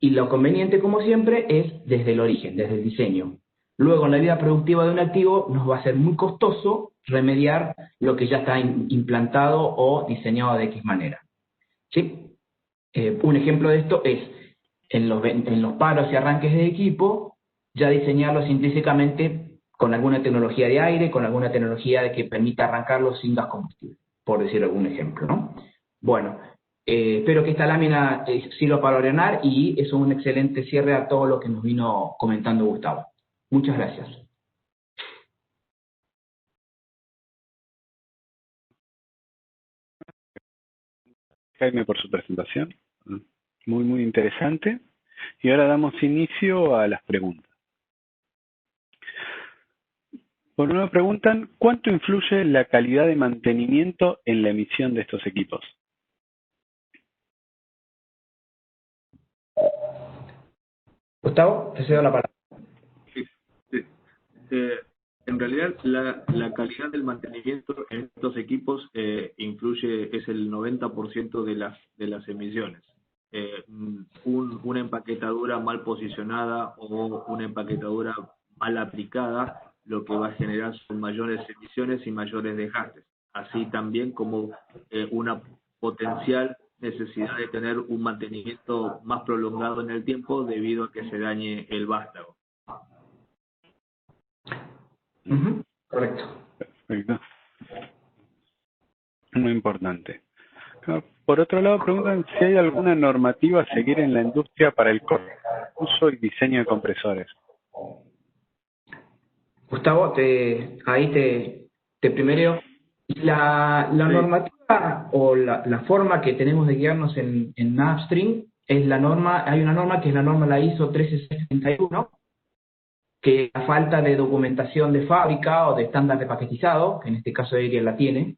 Y lo conveniente, como siempre, es desde el origen, desde el diseño. Luego, en la vida productiva de un activo, nos va a ser muy costoso remediar lo que ya está implantado o diseñado de X manera. ¿Sí? Un ejemplo de esto es, en los paros y arranques de equipo, ya diseñarlos intrínsecamente con alguna tecnología de aire, con alguna tecnología que permita arrancarlos sin gas combustible, por decir algún ejemplo, ¿no? Bueno, espero que esta lámina sirva para ordenar y es un excelente cierre a todo lo que nos vino comentando Gustavo. Muchas gracias. Jaime, por su presentación. Muy, muy interesante. Y ahora damos inicio a las preguntas. Por una preguntan, ¿cuánto influye la calidad de mantenimiento en la emisión de estos equipos? Gustavo, te cedo la palabra. Sí, sí. En realidad, la calidad del mantenimiento en estos equipos influye, es el 90% de las emisiones. Una empaquetadura mal posicionada o una empaquetadura mal aplicada, lo que va a generar son mayores emisiones y mayores desgastes, así también como una potencial necesidad de tener un mantenimiento más prolongado en el tiempo debido a que se dañe el vástago. Correcto. Perfecto. Muy importante. Por otro lado, preguntan si hay alguna normativa a seguir en la industria para el uso y diseño de compresores. Gustavo, ahí te primereo. La normativa o la forma que tenemos de guiarnos en Upstream es la norma, hay una norma que es la norma la ISO 13631, que a falta de documentación de fábrica o de estándar de paquetizado, que en este caso Ariel la tiene,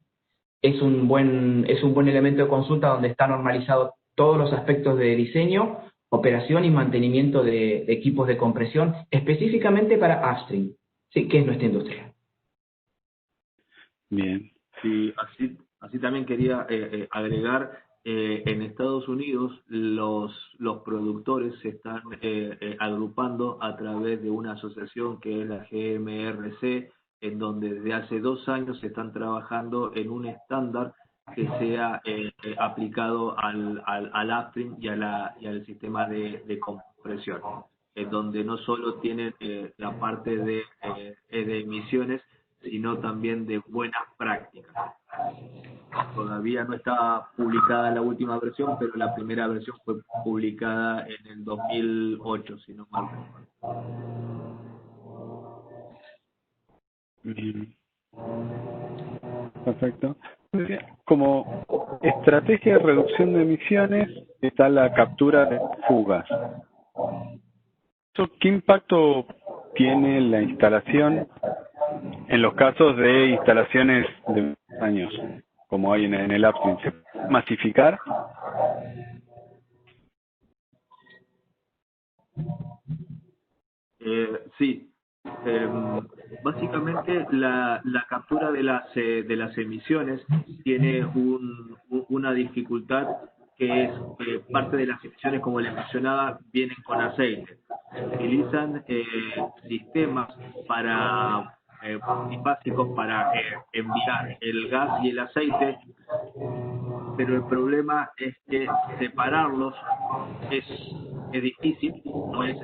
es un buen elemento de consulta donde está normalizado todos los aspectos de diseño, operación y mantenimiento de equipos de compresión, específicamente para Upstream, ¿sí? Que es nuestra industria. Bien. Sí, así también quería agregar, en Estados Unidos los productores se están agrupando a través de una asociación que es la GMRC, en donde desde hace 2 años se están trabajando en un estándar que sea aplicado al upstream y al sistema de compresión, en donde no solo tienen la parte de emisiones, sino también de buenas prácticas. Todavía no está publicada la última versión, pero la primera versión fue publicada en el 2008, si no mal recuerdo. Perfecto. Como estrategia de reducción de emisiones está la captura de fugas. ¿Qué impacto tiene la instalación en los casos de instalaciones de años, como hay en el upstream? ¿Se puede masificar? Sí. Básicamente la captura de las emisiones tiene una dificultad que es parte de las emisiones, como les mencionaba, vienen con aceite. Se utilizan sistemas para básicos para enviar el gas y el aceite, pero el problema es que separarlos es difícil, no es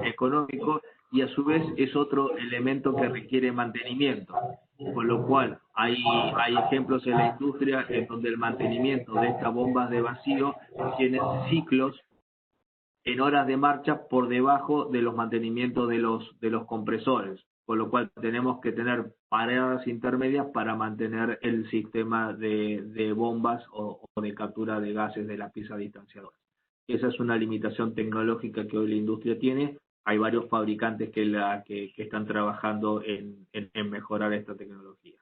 económico, y a su vez es otro elemento que requiere mantenimiento, con lo cual hay ejemplos en la industria en donde el mantenimiento de estas bombas de vacío tiene ciclos en horas de marcha por debajo de los mantenimientos de los compresores, con lo cual tenemos que tener paradas intermedias para mantener el sistema de bombas o de captura de gases de la pieza distanciadora. Esa es una limitación tecnológica que hoy la industria tiene. Hay varios fabricantes que están trabajando en mejorar esta tecnología.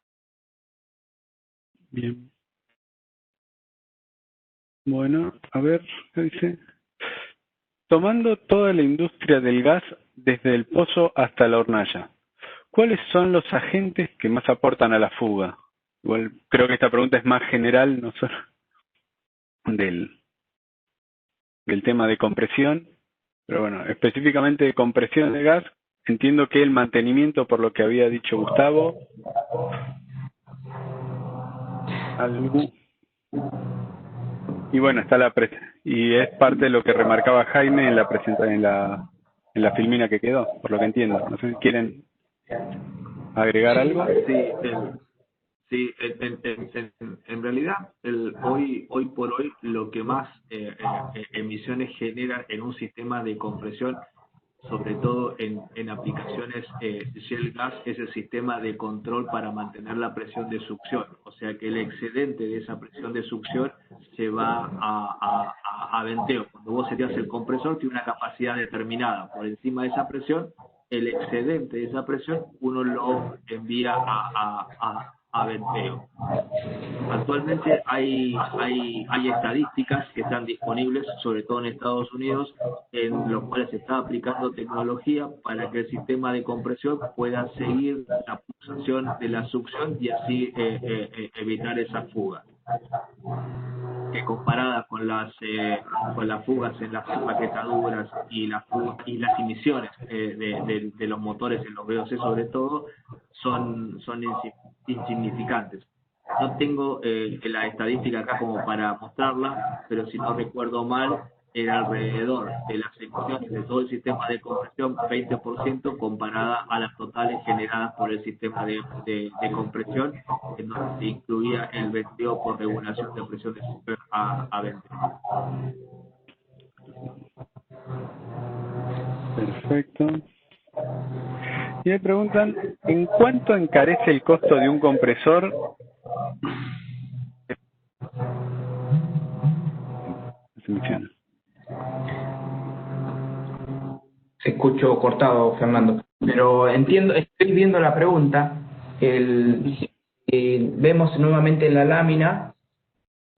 Bien. Bueno, a ver, ¿qué dice? Tomando toda la industria del gas desde el pozo hasta la hornalla, ¿cuáles son los agentes que más aportan a la fuga? Igual creo que esta pregunta es más general, no solo del tema de compresión, Pero bueno, específicamente de compresión de gas, entiendo que el mantenimiento, por lo que había dicho Gustavo, y bueno, está y es parte de lo que remarcaba Jaime en la en la filmina que quedó, por lo que entiendo. No sé si quieren agregar algo. Sí, en realidad, hoy por hoy, lo que más emisiones genera en un sistema de compresión, sobre todo en aplicaciones Shell Gas, es el sistema de control para mantener la presión de succión. O sea que el excedente de esa presión de succión se va a venteo. Cuando vos seteás el compresor, tiene una capacidad determinada. Por encima de esa presión, el excedente de esa presión uno lo envía a venteo. Actualmente hay estadísticas que están disponibles, sobre todo en Estados Unidos, en los cuales se está aplicando tecnología para que el sistema de compresión pueda seguir la pulsación de la succión y así evitar esa fuga. Que comparada con las fugas en las empaquetaduras y las emisiones de los motores en los VOC sobre todo son insignificantes. No tengo la estadística acá como para mostrarla, pero si no recuerdo mal, era alrededor de las emisiones de todo el sistema de compresión 20% comparada a las totales generadas por el sistema de compresión, en donde se incluía el venteo por regulación de presión de succión a venteo. Perfecto. Y me preguntan, ¿en cuánto encarece el costo de un compresor? Se escucho cortado, Fernando, pero entiendo, estoy viendo la pregunta. Vemos nuevamente en la lámina,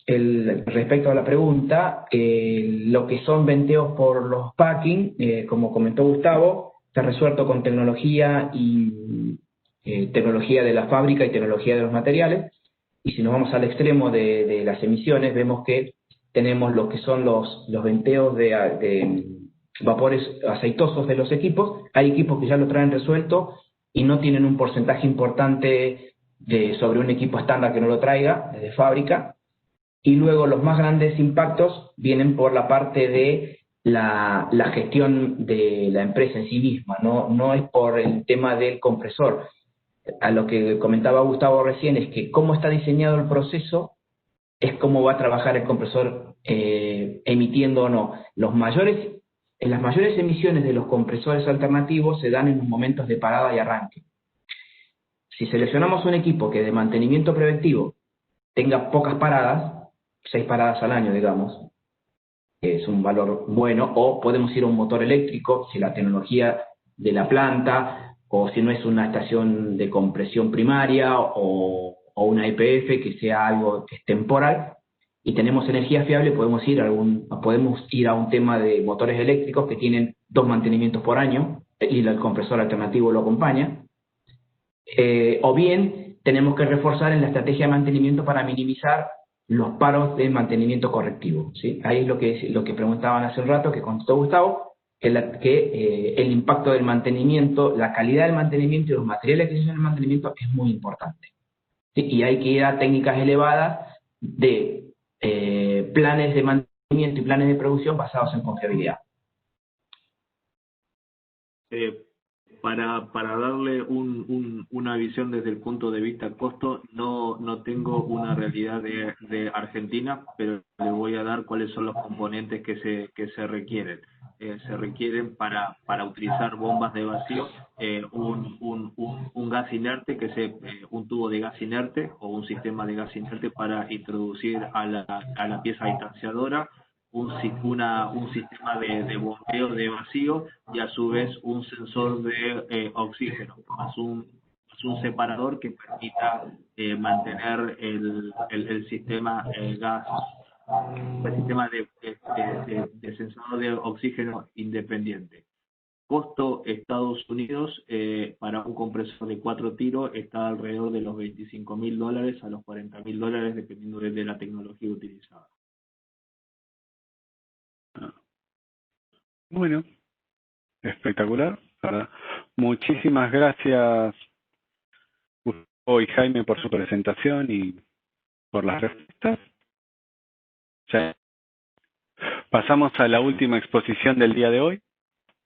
respecto a la pregunta, lo que son venteos por los packing, como comentó Gustavo, está resuelto con tecnología y tecnología de la fábrica y tecnología de los materiales. Y si nos vamos al extremo de las emisiones, vemos que tenemos lo que son los venteos de vapores aceitosos de los equipos. Hay equipos que ya lo traen resuelto y no tienen un porcentaje importante sobre un equipo estándar que no lo traiga desde fábrica. Y luego los más grandes impactos vienen por la parte de la gestión de la empresa en sí misma, no es por el tema del compresor. A lo que comentaba Gustavo recién es que cómo está diseñado el proceso es cómo va a trabajar el compresor emitiendo o no. Las mayores emisiones de los compresores alternativos se dan en los momentos de parada y arranque. Si seleccionamos un equipo que de mantenimiento preventivo tenga pocas paradas, 6 paradas al año, digamos, que es un valor bueno, o podemos ir a un motor eléctrico, si la tecnología de la planta, o si no es una estación de compresión primaria, o una IPF, que sea algo que es temporal, y tenemos energía fiable, podemos ir a un tema de motores eléctricos que tienen 2 mantenimientos por año, y el compresor alternativo lo acompaña, o bien tenemos que reforzar en la estrategia de mantenimiento para minimizar los paros de mantenimiento correctivo, ¿sí? Ahí es lo que preguntaban hace un rato, que contestó Gustavo, que el impacto del mantenimiento, la calidad del mantenimiento y los materiales que se usan en el mantenimiento es muy importante, ¿sí? Y hay que ir a técnicas elevadas de planes de mantenimiento y planes de producción basados en confiabilidad. Para darle una visión desde el punto de vista costo, no tengo una realidad de Argentina, pero le voy a dar cuáles son los componentes que se requieren. Se requieren para utilizar bombas de vacío, un gas inerte, un tubo de gas inerte o un sistema de gas inerte para introducir a la pieza distanciadora, un sistema de bombeo de vacío y a su vez un sensor de oxígeno, más un separador que permita mantener el sistema gas, el sistema de sensor de oxígeno independiente. Costo Estados Unidos para un compresor de 4 tiros está alrededor de los $25.000 a los $40.000 dependiendo de la tecnología utilizada. Bueno, Espectacular. ¿Verdad? Muchísimas gracias, Gustavo y Jaime, por su presentación y por las respuestas. Ya. Pasamos a la última exposición del día de hoy,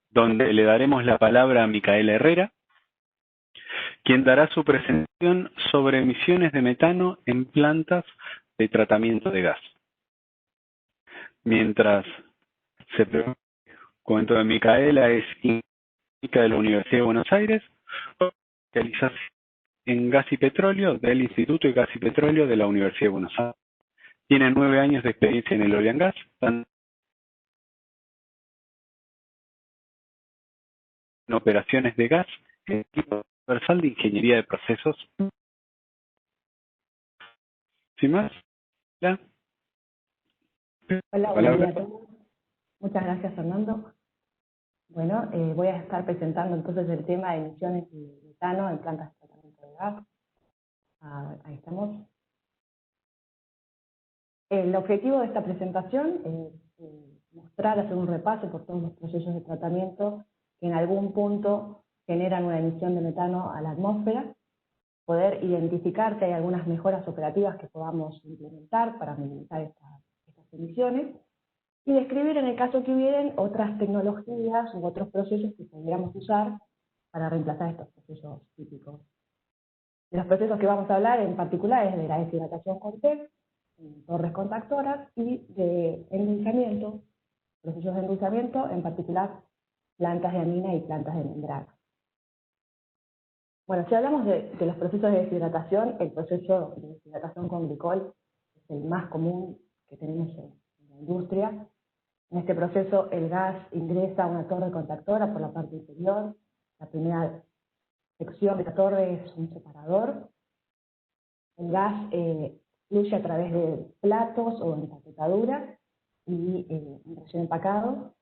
donde le daremos la palabra a Micaela Herrera, quien dará su presentación sobre emisiones de metano en plantas de tratamiento de gas. Mientras se cuento de Micaela, es química de la Universidad de Buenos Aires, especialización en gas y petróleo del Instituto de Gas y Petróleo de la Universidad de Buenos Aires. Tiene 9 años de experiencia en el oil and gas, tanto en operaciones de gas, en el equipo universal de ingeniería de procesos. Sin más, ¿ya? Hola, buenos días a todos. Muchas gracias, Fernando. Bueno, voy a estar presentando entonces el tema de emisiones de metano en plantas de tratamiento de gas. Ahí estamos. El objetivo de esta presentación es mostrar, hacer un repaso por todos los procesos de tratamiento que en algún punto generan una emisión de metano a la atmósfera, poder identificar si hay algunas mejoras operativas que podamos implementar para minimizar estas emisiones, y describir, en el caso que hubieran, otras tecnologías u otros procesos que pudiéramos usar para reemplazar estos procesos típicos. De los procesos que vamos a hablar en particular es de la deshidratación con TEG, torres contactoras, y de endulzamiento, procesos de endulzamiento, en particular plantas de amina y plantas de membrana. Bueno, si hablamos de los procesos de deshidratación, el proceso de deshidratación con glicol es el más común que tenemos en la industria. En este proceso el gas ingresa a una torre contactora por la parte inferior. La primera sección de la torre es un separador. El gas fluye a través de platos o empaquetaduras y un relleno empacado,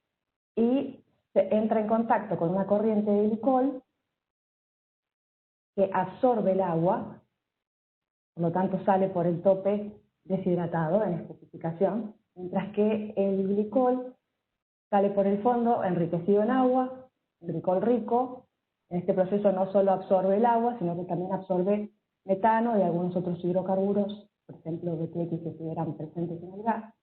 y se entra en contacto con una corriente de glicol que absorbe el agua, por lo tanto sale por el tope deshidratado en especificación, mientras que el glicol sale por el fondo enriquecido en agua, glicol rico. En este proceso no solo absorbe el agua, sino que también absorbe metano y algunos otros hidrocarburos, por ejemplo, BTX, que estuvieran presentes en el gas.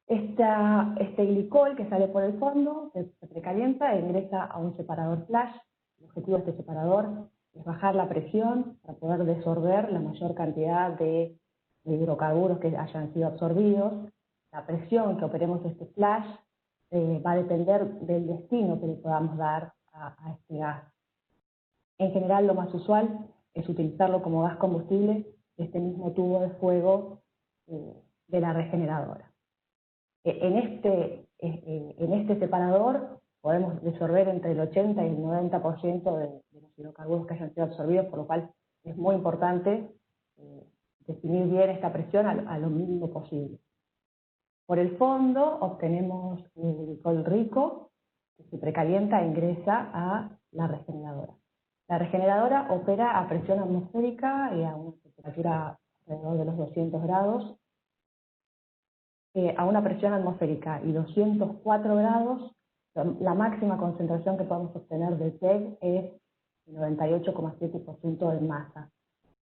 Este glicol que sale por el fondo se precalienta e ingresa a un separador flash. El objetivo de este separador es bajar la presión para poder desorber la mayor cantidad de hidrocarburos que hayan sido absorbidos. La presión que operemos este flash va a depender del destino que le podamos dar a este gas. En general, lo más usual es utilizarlo como gas combustible de este mismo tubo de fuego de la regeneradora. En este separador podemos desorber entre el 80 y el 90% de los hidrocarburos que hayan sido absorbidos, por lo cual es muy importante definir bien esta presión a lo mínimo posible. Por el fondo obtenemos un glicol rico que se precalienta e ingresa a la regeneradora. La regeneradora opera a presión atmosférica y a una temperatura alrededor de los 200 grados. A una presión atmosférica y 204 grados, la máxima concentración que podemos obtener de TEG es 98,7% de masa.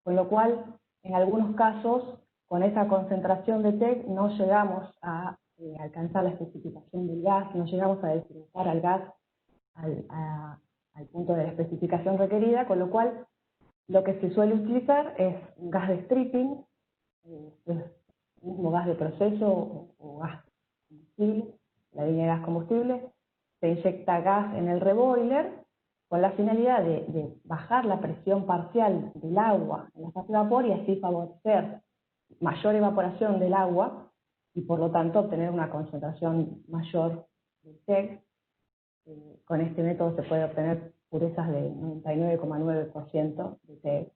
Con lo cual, en algunos casos, con esa concentración de TEG no llegamos a alcanzar la especificación del gas, no llegamos a deshidratar al gas al punto de la especificación requerida, con lo cual lo que se suele utilizar es un gas de stripping, mismo gas de proceso o gas combustible, la línea de gas combustible. Se inyecta gas en el reboiler con la finalidad de bajar la presión parcial del agua en la fase de vapor y así favorecer mayor evaporación del agua y por lo tanto obtener una concentración mayor de TEG. Con este método se puede obtener purezas de 99,9% de TEG.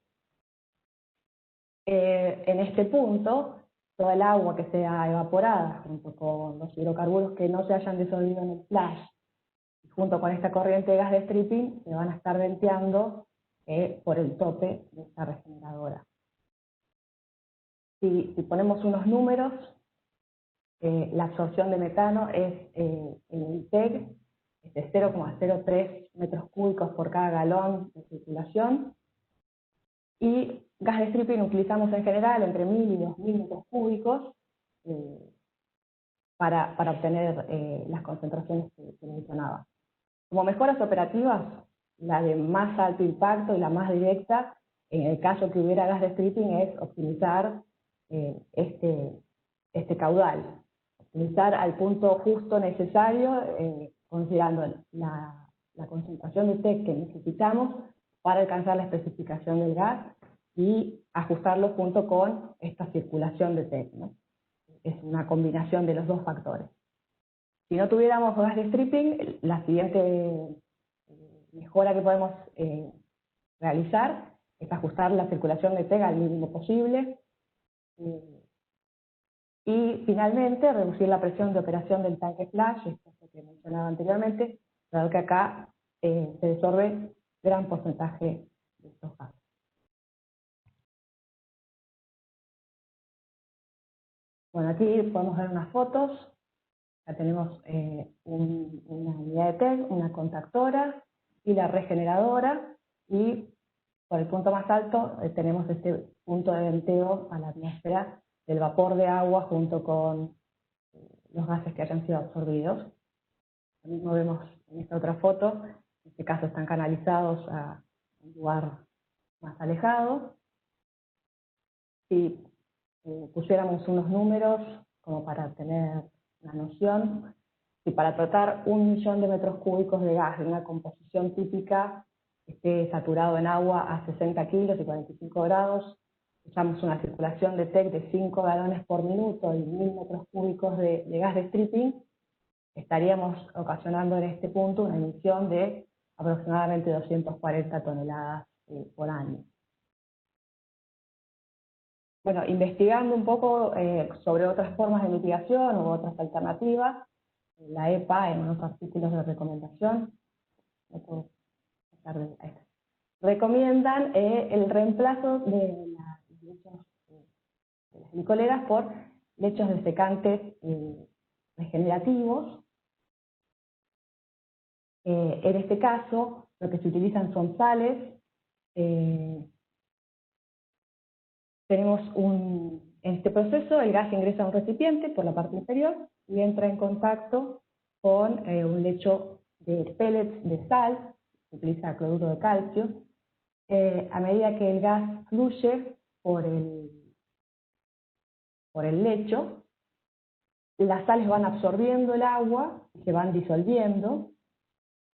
En este punto, toda el agua que sea evaporada, junto con los hidrocarburos que no se hayan disolvido en el flash, y junto con esta corriente de gas de stripping, se van a estar venteando por el tope de esta regeneradora. Si ponemos unos números, la absorción de metano es en el TEG, de 0,03 metros cúbicos por cada galón de circulación, y gas de stripping utilizamos en general entre 1000 y 2000 metros cúbicos para obtener las concentraciones que mencionaba. Como mejoras operativas, la de más alto impacto y la más directa, en el caso que hubiera gas de stripping, es optimizar este caudal, optimizar al punto justo necesario, considerando la concentración de TEC que necesitamos para alcanzar la especificación del gas y ajustarlo junto con esta circulación de TEC, ¿no? Es una combinación de los dos factores. Si no tuviéramos gas de stripping, la siguiente mejora que podemos realizar es ajustar la circulación de TEC al mínimo posible y finalmente reducir la presión de operación del tanque flash, esto es lo que mencionaba anteriormente, dado que acá se desorbe gran porcentaje de estos gases. Bueno, aquí podemos ver unas fotos. Ya tenemos una unidad de TEC, una contactora y la regeneradora, y por el punto más alto tenemos este punto de venteo a la atmósfera del vapor de agua junto con los gases que hayan sido absorbidos. Lo mismo vemos en esta otra foto, en este caso están canalizados a un lugar más alejado. Si pusiéramos unos números como para tener una noción, si para tratar 1 millón de metros cúbicos de gas de una composición típica esté saturado en agua a 60 kilos y 45 grados, usamos una circulación de TEC de 5 galones por minuto y 1000 metros cúbicos de gas de stripping, estaríamos ocasionando en este punto una emisión de aproximadamente 240 toneladas por año. Bueno, investigando un poco sobre otras formas de mitigación u otras alternativas, la EPA en unos artículos de recomendación, recomiendan el reemplazo de las glicoleras por lechos de secantes regenerativos. En este caso, lo que se utilizan son sales. Tenemos en este proceso el gas ingresa a un recipiente por la parte inferior y entra en contacto con un lecho de pellets de sal, se utiliza cloruro de calcio. A medida que el gas fluye por el lecho, las sales van absorbiendo el agua y se van disolviendo,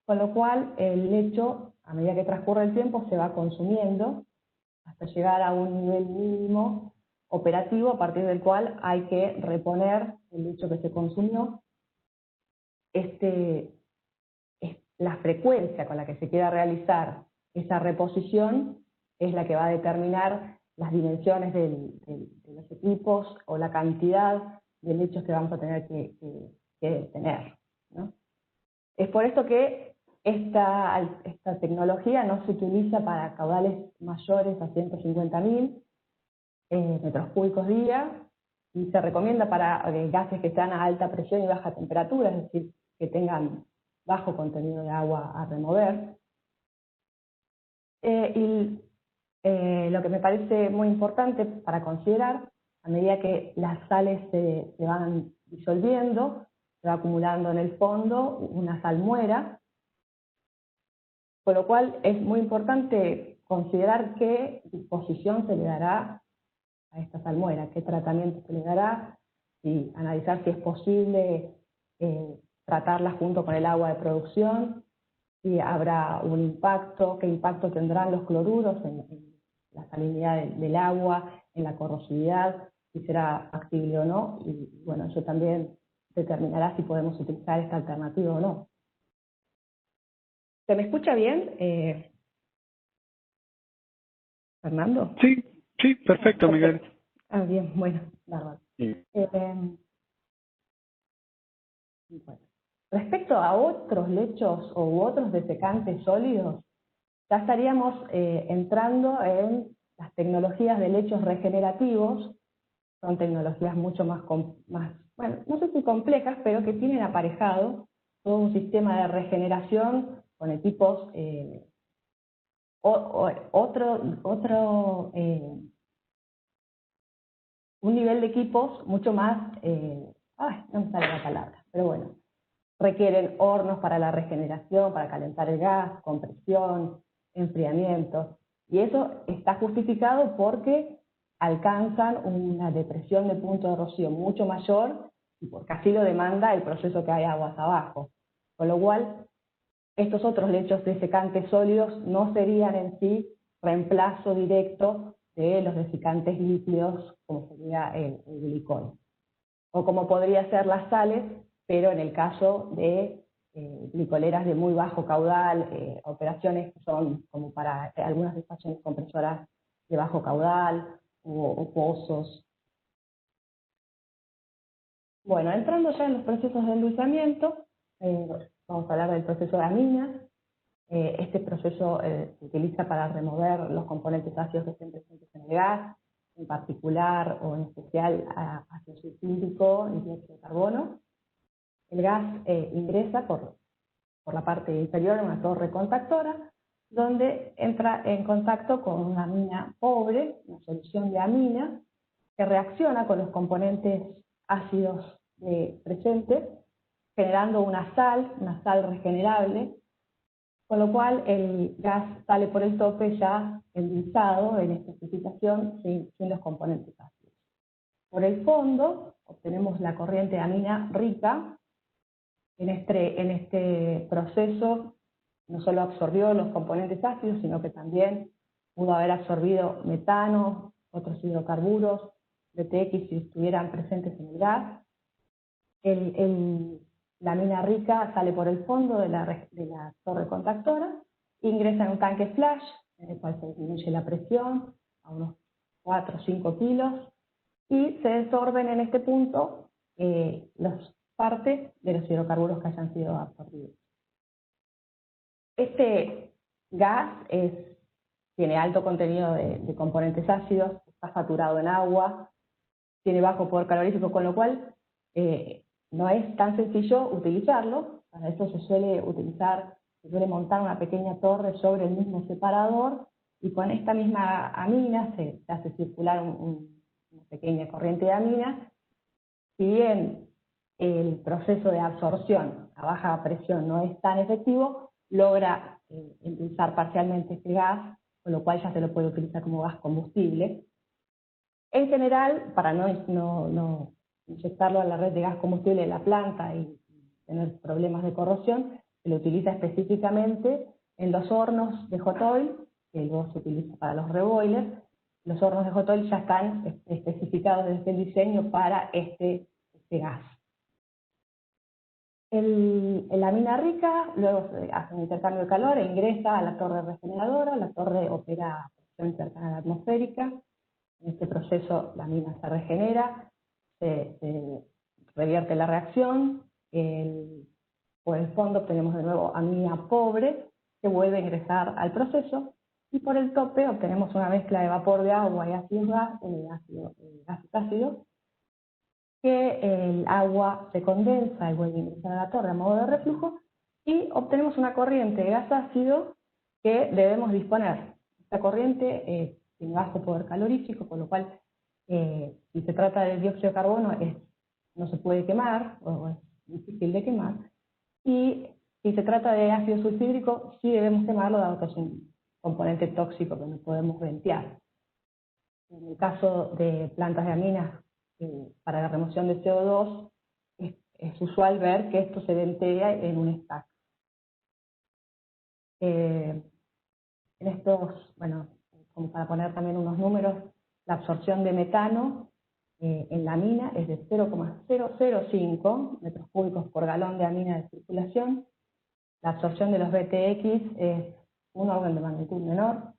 con lo cual el lecho, a medida que transcurre el tiempo, se va consumiendo hasta llegar a un nivel mínimo operativo a partir del cual hay que reponer el lecho que se consumió. La frecuencia con la que se quiera realizar esa reposición es la que va a determinar las dimensiones de los equipos o la cantidad de lechos que vamos a tener que tener, ¿no? Es por esto que esta tecnología no se utiliza para caudales mayores a 150.000 metros cúbicos día, y se recomienda para gases que están a alta presión y baja temperatura, es decir, que tengan bajo contenido de agua a remover. Lo que me parece muy importante para considerar, a medida que las sales se van disolviendo, se va acumulando en el fondo una salmuera, con lo cual es muy importante considerar qué disposición se le dará a esta salmuera, qué tratamiento se le dará, y analizar si es posible tratarla junto con el agua de producción, si habrá un impacto, qué impacto tendrán los cloruros en la salinidad del agua, en la corrosividad, si será factible o no, y bueno, eso también determinará si podemos utilizar esta alternativa o no. ¿Se me escucha bien, Fernando? Sí, sí, perfecto, Miguel. Ah, bien, bueno, bárbaro. Sí. Bueno. Respecto a otros lechos u otros desecantes sólidos, ya estaríamos entrando en las tecnologías de lechos regenerativos. Son tecnologías mucho más, bueno, no sé si complejas, pero que tienen aparejado todo un sistema de regeneración con equipos, un nivel de equipos mucho más, no me sale la palabra, pero bueno, requieren hornos para la regeneración, para calentar el gas, compresión, enfriamiento, y eso está justificado porque alcanzan una depresión de punto de rocío mucho mayor y porque así lo demanda el proceso que hay aguas abajo. Con lo cual, estos otros lechos de secantes sólidos no serían en sí reemplazo directo de los desicantes líquidos, como sería el glicol. O como podría ser las sales, pero en el caso de glicoleras de muy bajo caudal, operaciones que son como para algunas estaciones compresoras de bajo caudal o pozos. Bueno, entrando ya en los procesos de endulzamiento, vamos a hablar del proceso de amina. Este proceso se utiliza para remover los componentes ácidos que estén presentes en el gas, en particular o en especial ácido sulfúrico y dióxido de carbono. El gas ingresa por la parte inferior en una torre contactora, donde entra en contacto con una amina pobre, una solución de amina, que reacciona con los componentes ácidos presentes, generando una sal regenerable, con lo cual el gas sale por el tope ya endulzado en esta especificación sin los componentes ácidos. Por el fondo obtenemos la corriente de amina rica. En este proceso no solo absorbió los componentes ácidos, sino que también pudo haber absorbido metano, otros hidrocarburos, BTX si estuvieran presentes en el gas. La amina rica sale por el fondo de la torre contactora, ingresa en un tanque flash, en el cual se disminuye la presión a unos 4 o 5 kilos, y se desorben en este punto las partes de los hidrocarburos que hayan sido absorbidos. Este gas tiene alto contenido de componentes ácidos, está saturado en agua, tiene bajo poder calorífico, con lo cual no es tan sencillo utilizarlo. Para eso se suele montar una pequeña torre sobre el mismo separador, y con esta misma amina se hace circular una pequeña corriente de amina. Si bien el proceso de absorción a baja presión no es tan efectivo, logra endulzar parcialmente este gas, con lo cual ya se lo puede utilizar como gas combustible. En general, para no inyectarlo a la red de gas combustible de la planta y tener problemas de corrosión, se lo utiliza específicamente en los hornos de hot oil, que luego se utiliza para los reboilers. Los hornos de hot oil ya están especificados desde el diseño para este gas. La amina rica luego se hace un intercambio de calor e ingresa a la torre regeneradora. La torre opera a presión cercana a la atmosférica. En este proceso la amina se regenera, se revierte la reacción, por el fondo obtenemos de nuevo amina pobre, que vuelve a ingresar al proceso, y por el tope obtenemos una mezcla de vapor de agua y gases ácidos, que el agua se condensa y vuelve a ingresar a la torre a modo de reflujo, y obtenemos una corriente de gas ácido que debemos disponer. Esta corriente tiene bajo poder calorífico, con lo cual si se trata de dióxido de carbono no se puede quemar, o es difícil de quemar, y si se trata de ácido sulfúrico sí debemos quemarlo, dado que es un componente tóxico que no podemos ventear. En el caso de plantas de aminas, para la remoción de CO2, es usual ver que esto se ventea en un stack. En estos, bueno, como para poner también unos números, la absorción de metano en la amina es de 0,005 metros cúbicos por galón de amina de circulación. La absorción de los BTX es un orden de magnitud menor.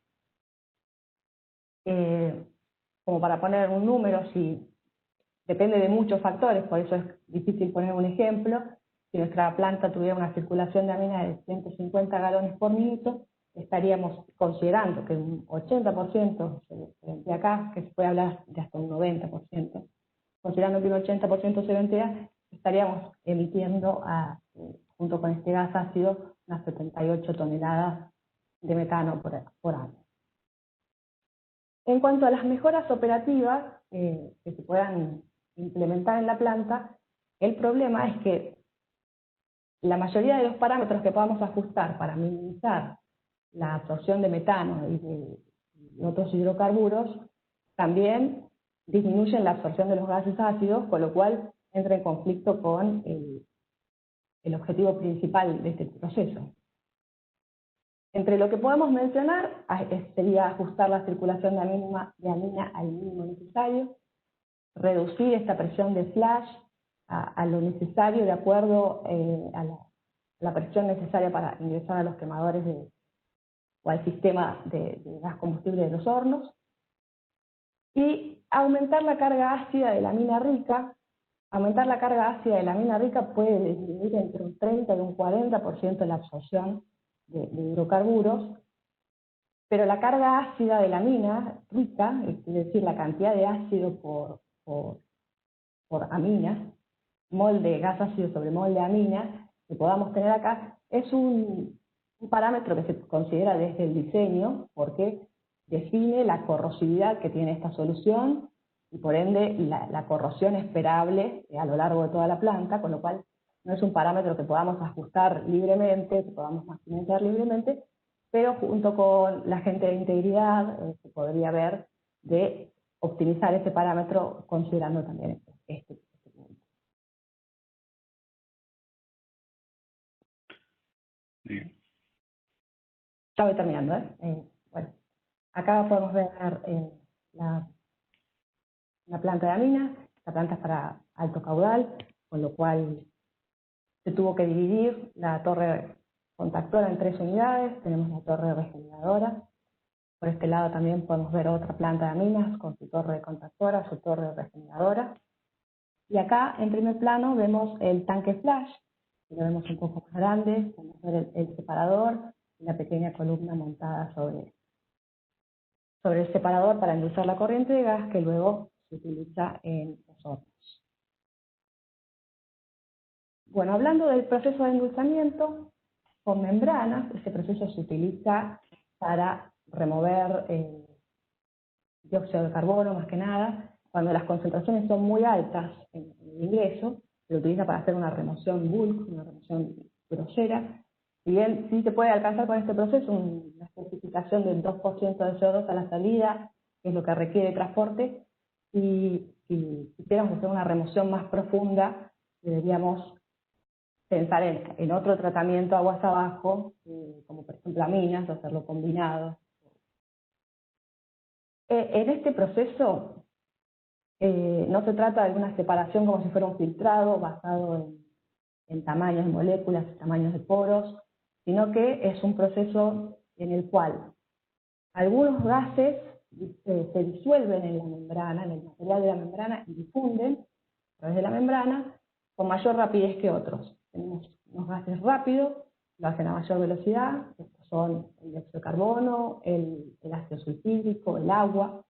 Como para poner un número, depende de muchos factores, por eso es difícil poner un ejemplo. Si nuestra planta tuviera una circulación de amina de 150 galones por minuto, estaríamos considerando que un 80%, de acá, que se puede hablar de hasta un 90%, considerando que un 80% se ventea, estaríamos emitiendo junto con este gas ácido, unas 78 toneladas de metano por año. En cuanto a las mejoras operativas que se puedan implementar en la planta, el problema es que la mayoría de los parámetros que podamos ajustar para minimizar la absorción de metano y de otros hidrocarburos también disminuyen la absorción de los gases ácidos, con lo cual entra en conflicto con el objetivo principal de este proceso. Entre lo que podemos mencionar sería ajustar la circulación de amina al mínimo necesario, reducir esta presión de flash a lo necesario de acuerdo a la presión necesaria para ingresar a los quemadores o al sistema de gas combustible de los hornos, y aumentar la carga ácida de la mina rica. Aumentar la carga ácida de la mina rica puede disminuir entre un 30 y un 40% la absorción de hidrocarburos, pero la carga ácida de la mina rica, es decir, la cantidad de ácido por amina, molde gas ácido sobre molde amina, que podamos tener acá, es un parámetro que se considera desde el diseño, porque define la corrosividad que tiene esta solución y por ende la corrosión esperable a lo largo de toda la planta, con lo cual no es un parámetro que podamos ajustar libremente, que podamos maximizar libremente, pero junto con la gente de integridad se podría ver de optimizar ese parámetro considerando también este punto. Bien. Ya voy terminando, bueno, acá podemos ver la planta de amina. La planta es para alto caudal, con lo cual se tuvo que dividir la torre contactora en 3 unidades. Tenemos la torre regeneradora. Por este lado también podemos ver otra planta de aminas con su torre contactora, su torre regeneradora. Y acá en primer plano vemos el tanque flash, que lo vemos un poco más grande. Podemos ver el separador y la pequeña columna montada sobre el separador para endulzar la corriente de gas que luego se utiliza en los hornos. Bueno, hablando del proceso de endulzamiento con membranas, este proceso se utiliza para remover dióxido de carbono, más que nada. Cuando las concentraciones son muy altas en el ingreso, se utiliza para hacer una remoción bulk, una remoción grosera. Si bien sí se puede alcanzar con este proceso una especificación del 2% de CO2 a la salida, que es lo que requiere transporte, y si quisiéramos hacer una remoción más profunda, deberíamos pensar en otro tratamiento aguas abajo, como por ejemplo aminas, o hacerlo combinado. En este proceso no se trata de una separación como si fuera un filtrado basado en tamaños de moléculas, tamaños de poros, sino que es un proceso en el cual algunos gases se disuelven en la membrana, en el material de la membrana, y difunden a través de la membrana con mayor rapidez que otros. Tenemos unos gases rápidos, lo hacen a mayor velocidad, estos son el dióxido de carbono, el ácido sulfídrico, el agua,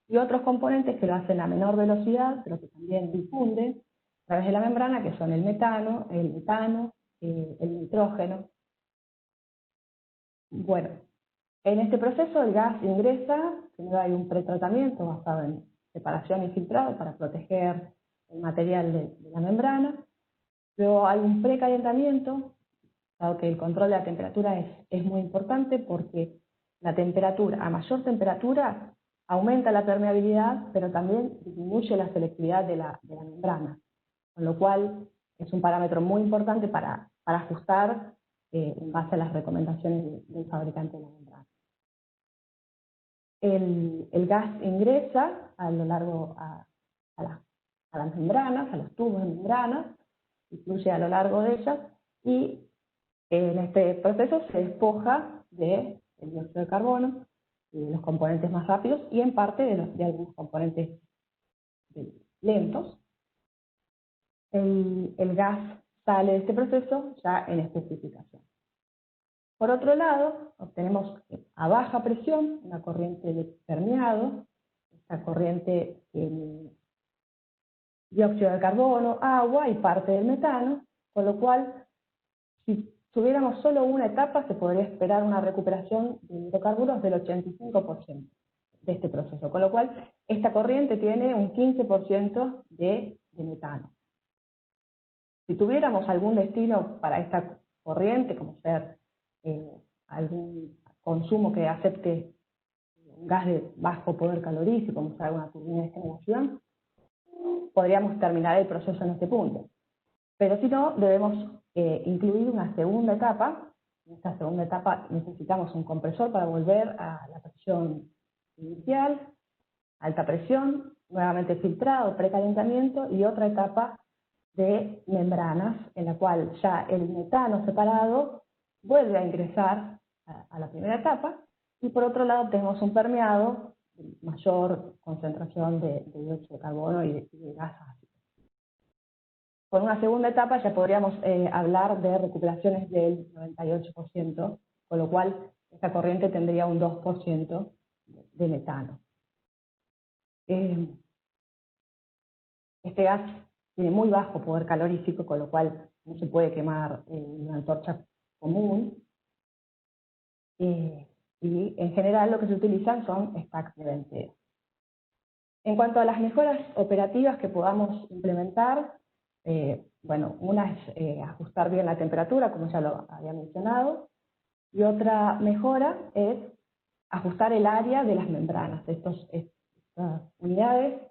y otros componentes que lo hacen a menor velocidad, pero que también difunden a través de la membrana, que son el metano, el nitrógeno. Bueno, en este proceso el gas ingresa, primero hay un pretratamiento basado en separación y filtrado para proteger el material de la membrana. Luego hay un precalentamiento, dado que el control de la temperatura es muy importante porque la temperatura, a mayor temperatura, aumenta la permeabilidad, pero también disminuye la selectividad de la membrana, con lo cual es un parámetro muy importante para ajustar en base a las recomendaciones del fabricante de la membrana. El gas ingresa a lo largo a las membranas, a los tubos de membranas, y fluye a lo largo de ellas, y en este proceso se despoja del dióxido de carbono y de los componentes más rápidos y en parte de algunos componentes lentos. El gas sale de este proceso ya en especificación. Por otro lado, obtenemos a baja presión una corriente de permeado, esta corriente dióxido de carbono, agua y parte del metano, con lo cual Si tuviéramos solo una etapa, se podría esperar una recuperación de hidrocarburos del 85% de este proceso, con lo cual esta corriente tiene un 15% de metano. Si tuviéramos algún destino para esta corriente, como ser algún consumo que acepte un gas de bajo poder calorífico, como ser alguna turbina de generación, podríamos terminar el proceso en este punto. Pero si no, debemos incluir una segunda etapa. En esta segunda etapa necesitamos un compresor para volver a la presión inicial, alta presión, nuevamente filtrado, precalentamiento y otra etapa de membranas en la cual ya el metano separado vuelve a ingresar a la primera etapa, y por otro lado tenemos un permeado de mayor concentración de dióxido de carbono y de gas ácido. Con una segunda etapa ya podríamos hablar de recuperaciones del 98%, con lo cual esta corriente tendría un 2% de metano. Este gas tiene muy bajo poder calorífico, con lo cual no se puede quemar en una antorcha común. Y en general lo que se utilizan son stacks de venteo. En cuanto a las mejoras operativas que podamos implementar, bueno, una es ajustar bien la temperatura, como ya lo había mencionado, y otra mejora es ajustar el área de las membranas. Estas unidades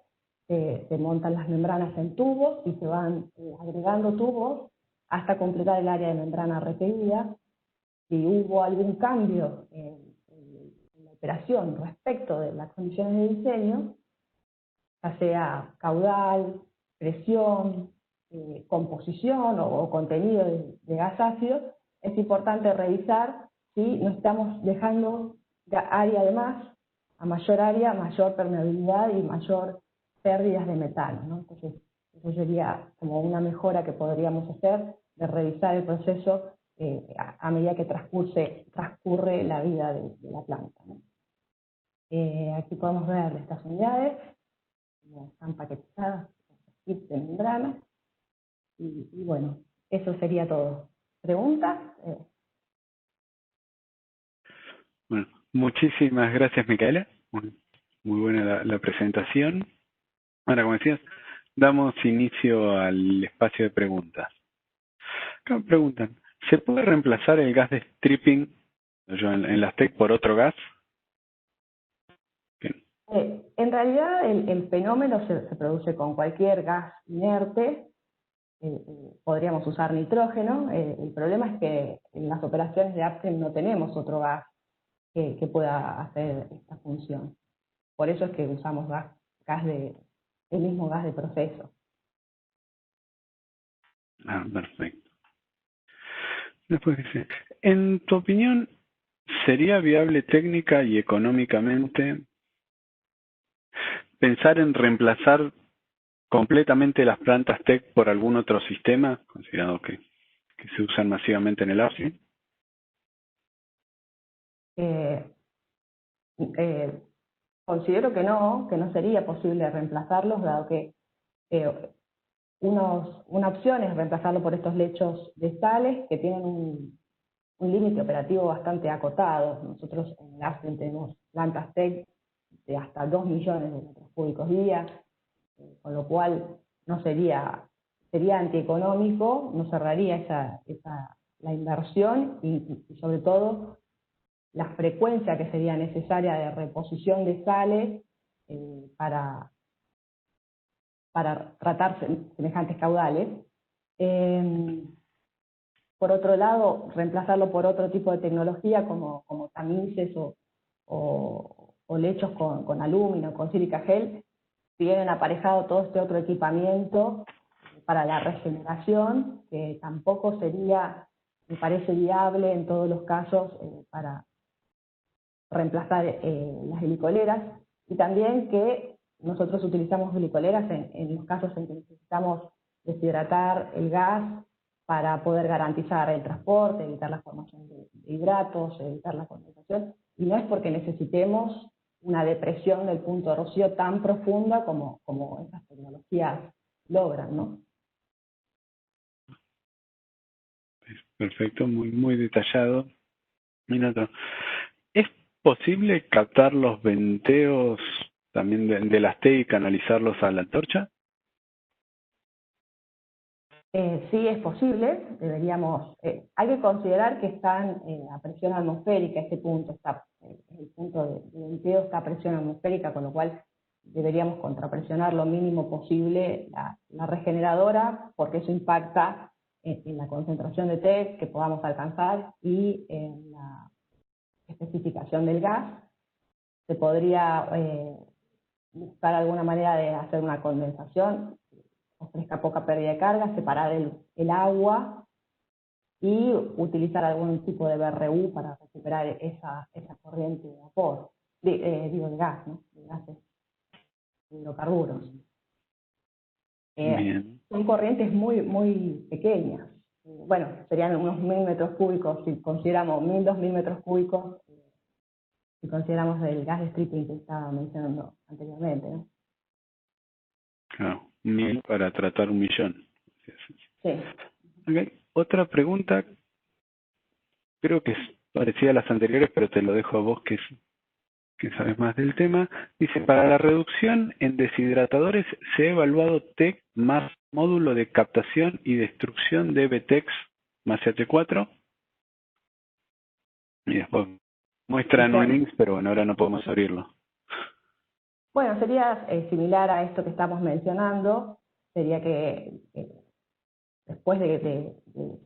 se montan las membranas en tubos y se van agregando tubos hasta completar el área de membrana requerida. Si hubo algún cambio en la operación respecto de las condiciones de diseño, ya sea caudal, presión, composición o contenido de gas ácido, es importante revisar si no estamos dejando área de más. A mayor área, mayor permeabilidad y mayor pérdidas de metano, ¿no? Entonces, eso sería como una mejora que podríamos hacer, de revisar el proceso a medida que transcurre la vida de la planta, ¿no? Aquí podemos ver estas unidades, como están paquetizadas, kits de membrana, y bueno, eso sería todo. ¿Preguntas? Bueno, muchísimas gracias, Micaela. Muy buena la presentación. Ahora, como decías, damos inicio al espacio de preguntas. Acá me preguntan, ¿se puede reemplazar el gas de stripping en las TEC por otro gas? En realidad el fenómeno se produce con cualquier gas inerte. Podríamos usar nitrógeno. El problema es que en las operaciones de upstream no tenemos otro gas que pueda hacer esta función. Por eso es que usamos el mismo gas de proceso. Perfecto. Después dice, en tu opinión, ¿sería viable técnica y económicamente pensar en reemplazar completamente las plantas TEC por algún otro sistema, considerado que se usan masivamente en el upstream? Considero que no sería posible reemplazarlos, dado que una opción es reemplazarlo por estos lechos de sales que tienen un límite operativo bastante acotado. Nosotros en el upstream tenemos plantas TEC de hasta 2 millones de metros cúbicos día, con lo cual no sería antieconómico, no cerraría la inversión y sobre todo la frecuencia que sería necesaria de reposición de sales para tratar semejantes caudales. Por otro lado, reemplazarlo por otro tipo de tecnología como tamices o lechos con aluminio, con sílica gel, tienen aparejado todo este otro equipamiento para la regeneración, que tampoco sería, me parece, viable en todos los casos para reemplazar las glicoleras, y también que nosotros utilizamos glicoleras en los casos en que necesitamos deshidratar el gas para poder garantizar el transporte, evitar la formación de hidratos, evitar la condensación, y no es porque necesitemos una depresión del punto de rocío tan profunda como estas tecnologías logran, ¿no? Perfecto, muy detallado. Mira otro. ¿Es posible captar los venteos también de las T y canalizarlos a la antorcha? Sí es posible, hay que considerar que están a presión atmosférica, este punto el punto de venteo está a presión atmosférica, con lo cual deberíamos contrapresionar lo mínimo posible la regeneradora, porque eso impacta en la concentración de TEC que podamos alcanzar y en la especificación del gas. Se podría buscar alguna manera de hacer una condensación, ofrezca poca pérdida de carga, separar el agua y utilizar algún tipo de BRU para recuperar esa corriente de vapor, de gas, ¿no? De gases, de hidrocarburos. Son corrientes muy pequeñas. Bueno, serían unos 1000 metros cúbicos, si consideramos 1000-2000 metros cúbicos, si consideramos el gas de stripping que estaba mencionando anteriormente, ¿no? Claro, 1000 para tratar 1.000.000. Sí. Okay. Otra pregunta, creo que es parecida a las anteriores, pero te lo dejo a vos que sabes más del tema. Dice, para la reducción en deshidratadores se ha evaluado TEC más módulo de captación y destrucción de BTEX más H4. Y después muestran un link, pero bueno, ahora no podemos abrirlo. Bueno, sería similar a esto que estamos mencionando. Sería que después de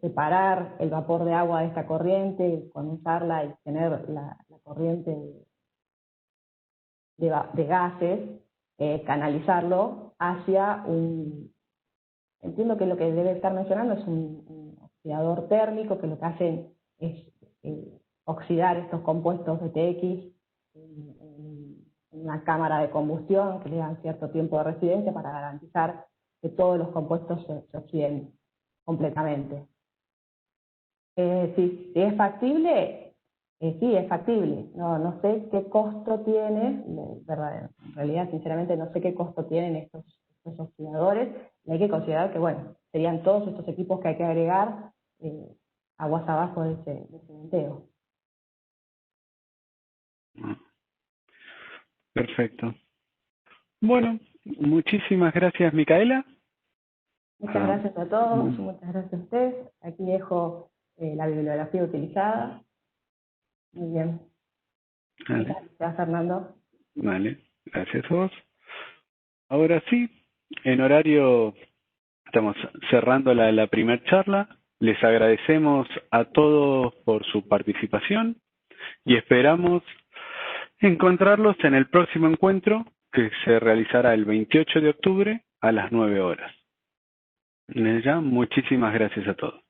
separar el vapor de agua de esta corriente, condensarla y tener la corriente de gases, canalizarlo hacia entiendo que lo que debe estar mencionando es un oxidador térmico, que lo que hacen es oxidar estos compuestos de TX en una cámara de combustión, que le dan cierto tiempo de residencia para garantizar que todos los compuestos se oxiden completamente. Si es factible, sí es factible. No sé qué costo tiene, en realidad sinceramente no sé qué costo tienen estos oxidadores, y hay que considerar que, bueno, serían todos estos equipos que hay que agregar aguas abajo de ese venteo. Perfecto. Bueno, muchísimas gracias, Micaela. Muchas gracias a todos, muchas gracias a ustedes. Aquí dejo la bibliografía utilizada. Muy bien. Vale. Gracias, Fernando. Vale, gracias a vos. Ahora sí, en horario estamos cerrando la primera charla. Les agradecemos a todos por su participación y esperamos encontrarlos en el próximo encuentro que se realizará el 28 de octubre a las 9 horas. Ya, muchísimas gracias a todos.